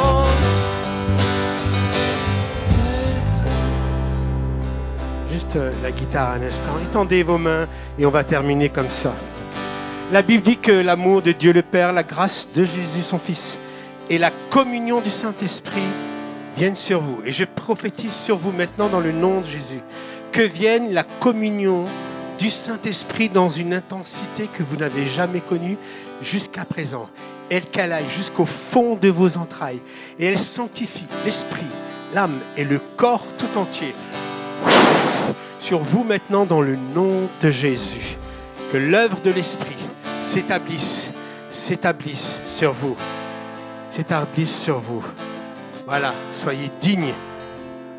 Juste la guitare un instant. Étendez vos mains et on va terminer comme ça. La Bible dit que l'amour de Dieu le Père, la grâce de Jésus son Fils et la communion du Saint-Esprit viennent sur vous. Et je prophétise sur vous maintenant dans le nom de Jésus. Que vienne la communion du Saint-Esprit dans une intensité que vous n'avez jamais connue jusqu'à présent. Et qu'elle aille jusqu'au fond de vos entrailles. Et elle sanctifie l'esprit, l'âme et le corps tout entier. Sur vous maintenant dans le nom de Jésus. Que l'œuvre de l'esprit s'établisse sur vous. S'établisse sur vous. Voilà, soyez dignes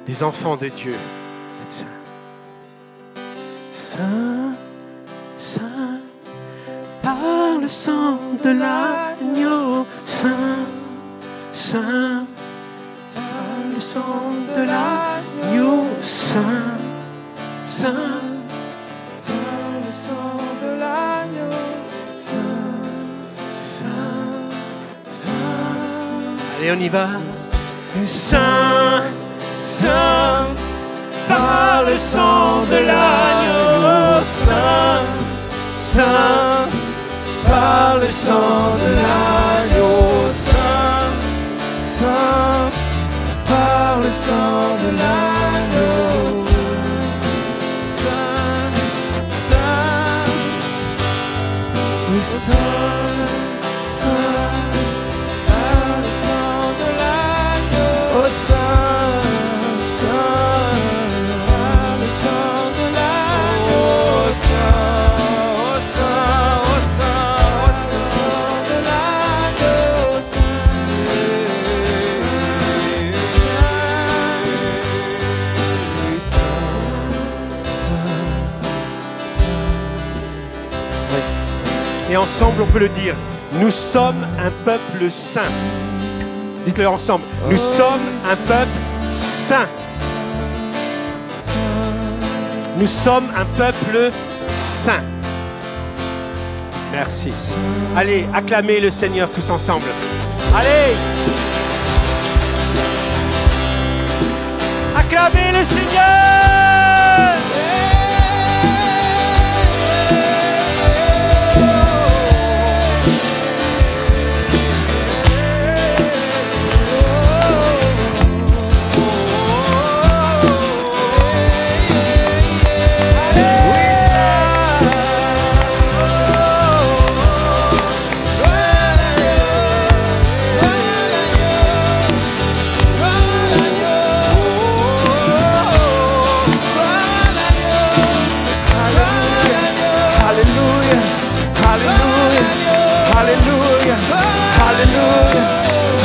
des enfants de Dieu. Vous êtes saints. Saint, saint, par le sang de l'agneau. Saint, saint, par le sang de l'agneau. Saint, saint, par le sang de l'agneau. Saint, saint, saint. Allez, on y va. Saint, saint, par le sang de l'agneau. Saint, saint, par le sang de l'agneau. Saint, saint, par le sang de l'agneau. Saint, saint, oui, saint, saint, saint, le sang de l'agneau. Oh, saint, saint, par le sang de l'agneau. Oh, saint, oh, saint, oh, saint, oh, saint, de l'agneau. Et ensemble, on peut le dire. Nous sommes un peuple saint. Dites-le ensemble. Nous sommes un peuple saint. Nous sommes un peuple saint. Merci. Allez, acclamez le Seigneur tous ensemble. Allez! Acclamez le Seigneur!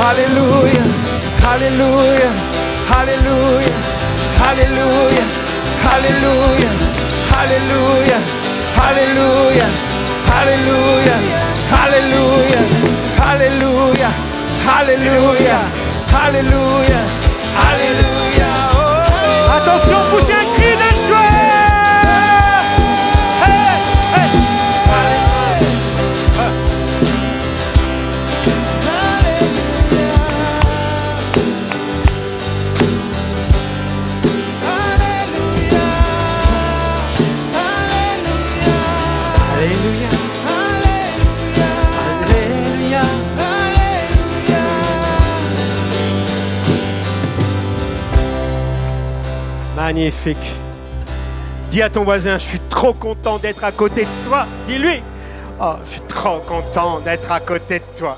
Hallelujah, hallelujah, hallelujah, hallelujah, hallelujah, hallelujah, hallelujah, hallelujah, hallelujah, hallelujah, hallelujah, hallelujah, hallelujah. Attention, poussez un cri de joie. Hey, hey. Magnifique. Dis à ton voisin, je suis trop content d'être à côté de toi. Dis-lui, oh, je suis trop content d'être à côté de toi.